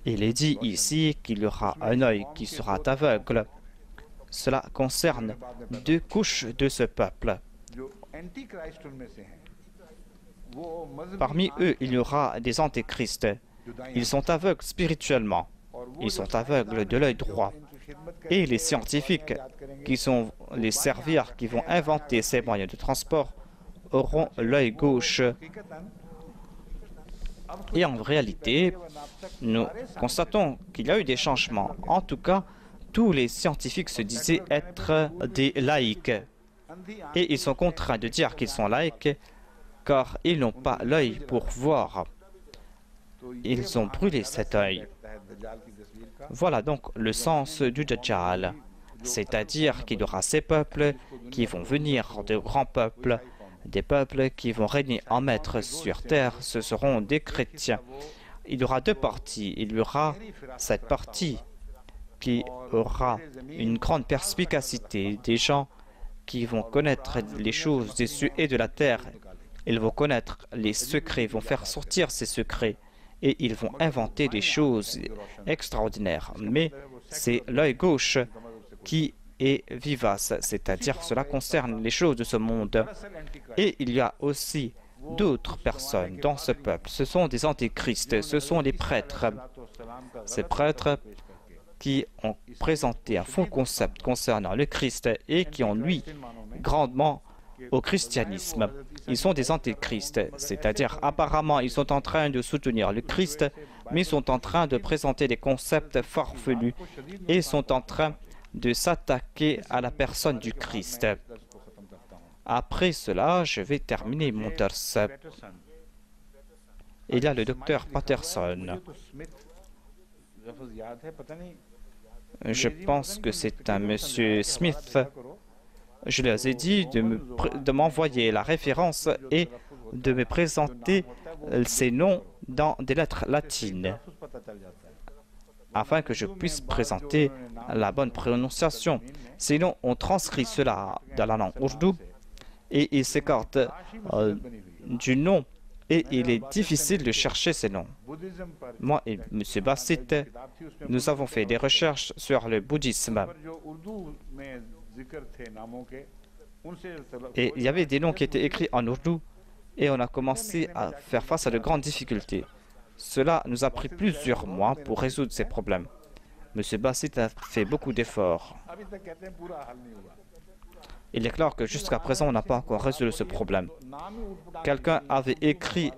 Il est dit ici qu'il y aura un œil qui sera aveugle. Cela concerne deux couches de ce peuple. Parmi eux, il y aura des antéchrists. Ils sont aveugles spirituellement. Ils sont aveugles de l'œil droit. Et les scientifiques, qui sont les servirs qui vont inventer ces moyens de transport, auront l'œil gauche. Et en réalité, nous constatons qu'il y a eu des changements. En tout cas, tous les scientifiques se disaient être des laïcs. Et ils sont contraints de dire qu'ils sont laïcs car ils n'ont pas l'œil pour voir. Ils ont brûlé cet œil. Voilà donc le sens du Dajjal, c'est-à-dire qu'il y aura ces peuples qui vont venir de grands peuples, des peuples qui vont régner en maître sur terre, ce seront des chrétiens. Il y aura deux parties, il y aura cette partie qui aura une grande perspicacité, des gens qui vont connaître les choses des cieux et de la terre, Ils vont connaître les secrets, ils vont faire sortir ces secrets et ils vont inventer des choses extraordinaires. Mais c'est l'œil gauche qui est vivace, c'est-à-dire cela concerne les choses de ce monde. Et il y a aussi d'autres personnes dans ce peuple. Ce sont des antéchrists, ce sont les prêtres. Ces prêtres qui ont présenté un faux concept concernant le Christ et qui ont nui grandement au christianisme. Ils sont des antéchrists, c'est-à-dire apparemment ils sont en train de soutenir le Christ, mais ils sont en train de présenter des concepts farfelus et sont en train de s'attaquer à la personne du Christ. Après cela, je vais terminer mon dars. Il y a le docteur Patterson. Je pense que c'est un monsieur Smith. Je leur ai dit de m'envoyer la référence et de me présenter ces noms dans des lettres latines afin que je puisse présenter la bonne prononciation. Sinon, on transcrit cela dans la langue ourdou et il s'écarte du nom et il est difficile de chercher ces noms. Moi et M. Basit, nous avons fait des recherches sur le bouddhisme. Et il y avait des noms qui étaient écrits en ourdou et on a commencé à faire face à de grandes difficultés. Cela nous a pris plusieurs mois pour résoudre ces problèmes. M. Basit a fait beaucoup d'efforts. Il est clair que jusqu'à présent, on n'a pas encore résolu ce problème. Quelqu'un avait écrit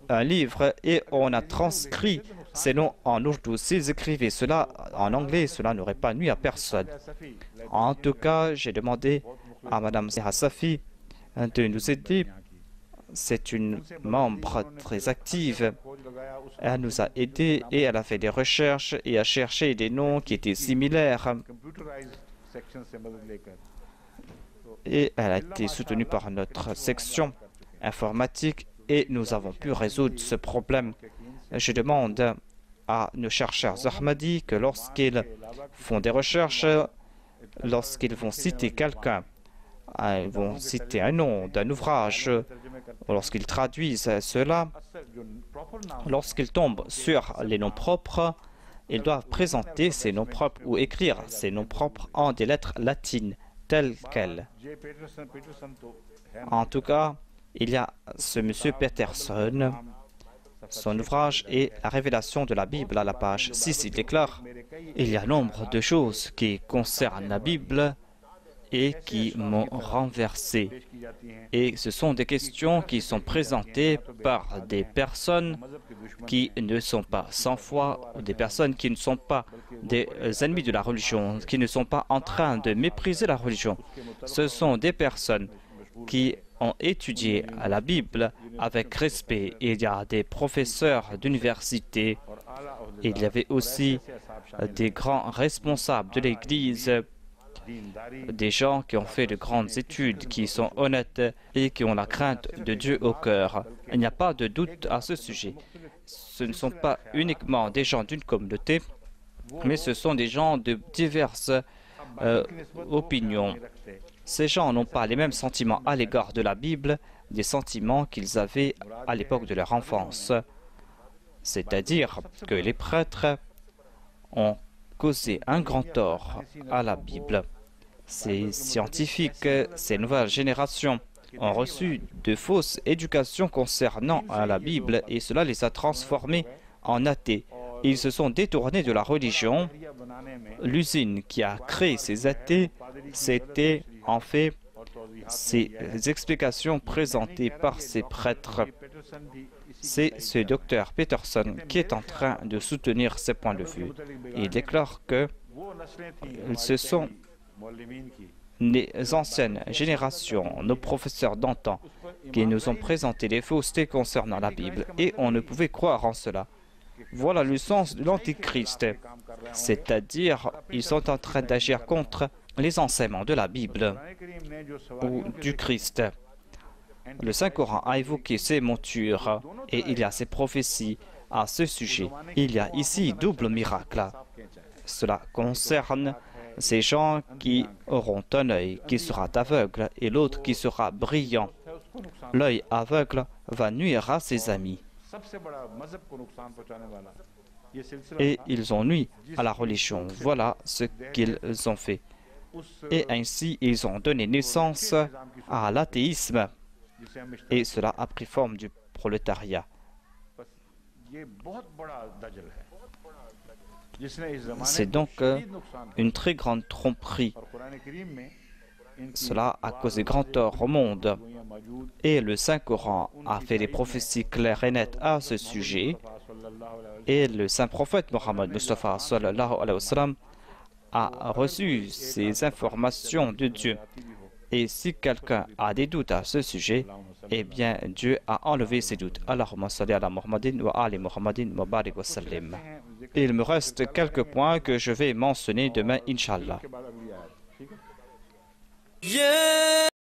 un livre et on a transcrit ces noms en ourdou. S'ils écrivaient cela en anglais, cela n'aurait pas nui à personne. En tout cas, j'ai demandé à Mme Safi de nous aider. C'est une membre très active. Elle nous a aidés et elle a fait des recherches et a cherché des noms qui étaient similaires. Et elle a été soutenue par notre section informatique et nous avons pu résoudre ce problème. Je demande à nos chercheurs ahmadis que lorsqu'ils font des recherches, lorsqu'ils vont citer quelqu'un, ils vont citer un nom d'un ouvrage, lorsqu'ils traduisent cela, lorsqu'ils tombent sur les noms propres, ils doivent présenter ces noms propres ou écrire ces noms propres en des lettres latines telles quelles. En tout cas, il y a ce monsieur Patterson. Son ouvrage est La révélation de la Bible à la page 6. Il déclare « Il y a nombre de choses qui concernent la Bible et qui m'ont renversé. Et ce sont des questions qui sont présentées par des personnes qui ne sont pas sans foi, des personnes qui ne sont pas des ennemis de la religion, qui ne sont pas en train de mépriser la religion. Ce sont des personnes qui ont étudié la Bible avec respect. Il y a des professeurs d'université, il y avait aussi des grands responsables de l'Église, des gens qui ont fait de grandes études, qui sont honnêtes et qui ont la crainte de Dieu au cœur. Il n'y a pas de doute à ce sujet. Ce ne sont pas uniquement des gens d'une communauté, mais ce sont des gens de diverses opinions. Ces gens n'ont pas les mêmes sentiments à l'égard de la Bible, des sentiments qu'ils avaient à l'époque de leur enfance. C'est-à-dire que les prêtres ont causé un grand tort à la Bible. Ces scientifiques, ces nouvelles générations ont reçu de fausses éducations concernant la Bible et cela les a transformés en athées. Ils se sont détournés de la religion. L'usine qui a créé ces athées, c'était en fait ces explications présentées par ces prêtres. C'est ce docteur Patterson qui est en train de soutenir ces points de vue. Il déclare que ce sont les anciennes générations, nos professeurs d'antan, qui nous ont présenté des faussetés concernant la Bible et on ne pouvait croire en cela. Voilà le sens de l'Antichrist, c'est-à-dire ils sont en train d'agir contre les enseignements de la Bible ou du Christ. Le Saint-Coran a évoqué ces montures et il y a ces prophéties à ce sujet. Il y a ici double miracle. Cela concerne ces gens qui auront un œil qui sera aveugle et l'autre qui sera brillant. l'œil aveugle va nuire à ses amis. सबसे बड़ा मजहब को नुकसान पहुंचाने वाला ये सिलसिला Et था। ils ont nui à la religion. Voilà ce qu'ils ont fait. Et ainsi, ils ont donné naissance à l'athéisme. जिसे हम Et cela a pris forme du prolétariat. बस ये बहुत बड़ा दजल है जिसने इस जमाने C'est को donc शदीद नुकसान किया। une très grande tromperie. और कुरान करीम में इनकी Cela a causé grand tort au monde. दुआएं मौजूद Et le Saint-Coran a fait des prophéties claires et nettes à ce sujet. Et le Saint-Prophète Mohammed Mustafa sallallahu alayhi wa sallam a reçu ces informations de Dieu. Et si quelqu'un a des doutes à ce sujet, eh bien Dieu a enlevé ces doutes. Allahumma salli ala Muhammadin wa ali Muhammadin wa barik wa sallim. Il me reste quelques points que je vais mentionner demain, Inch'Allah. के बाद अगली आयत, ठीक है। Yeah.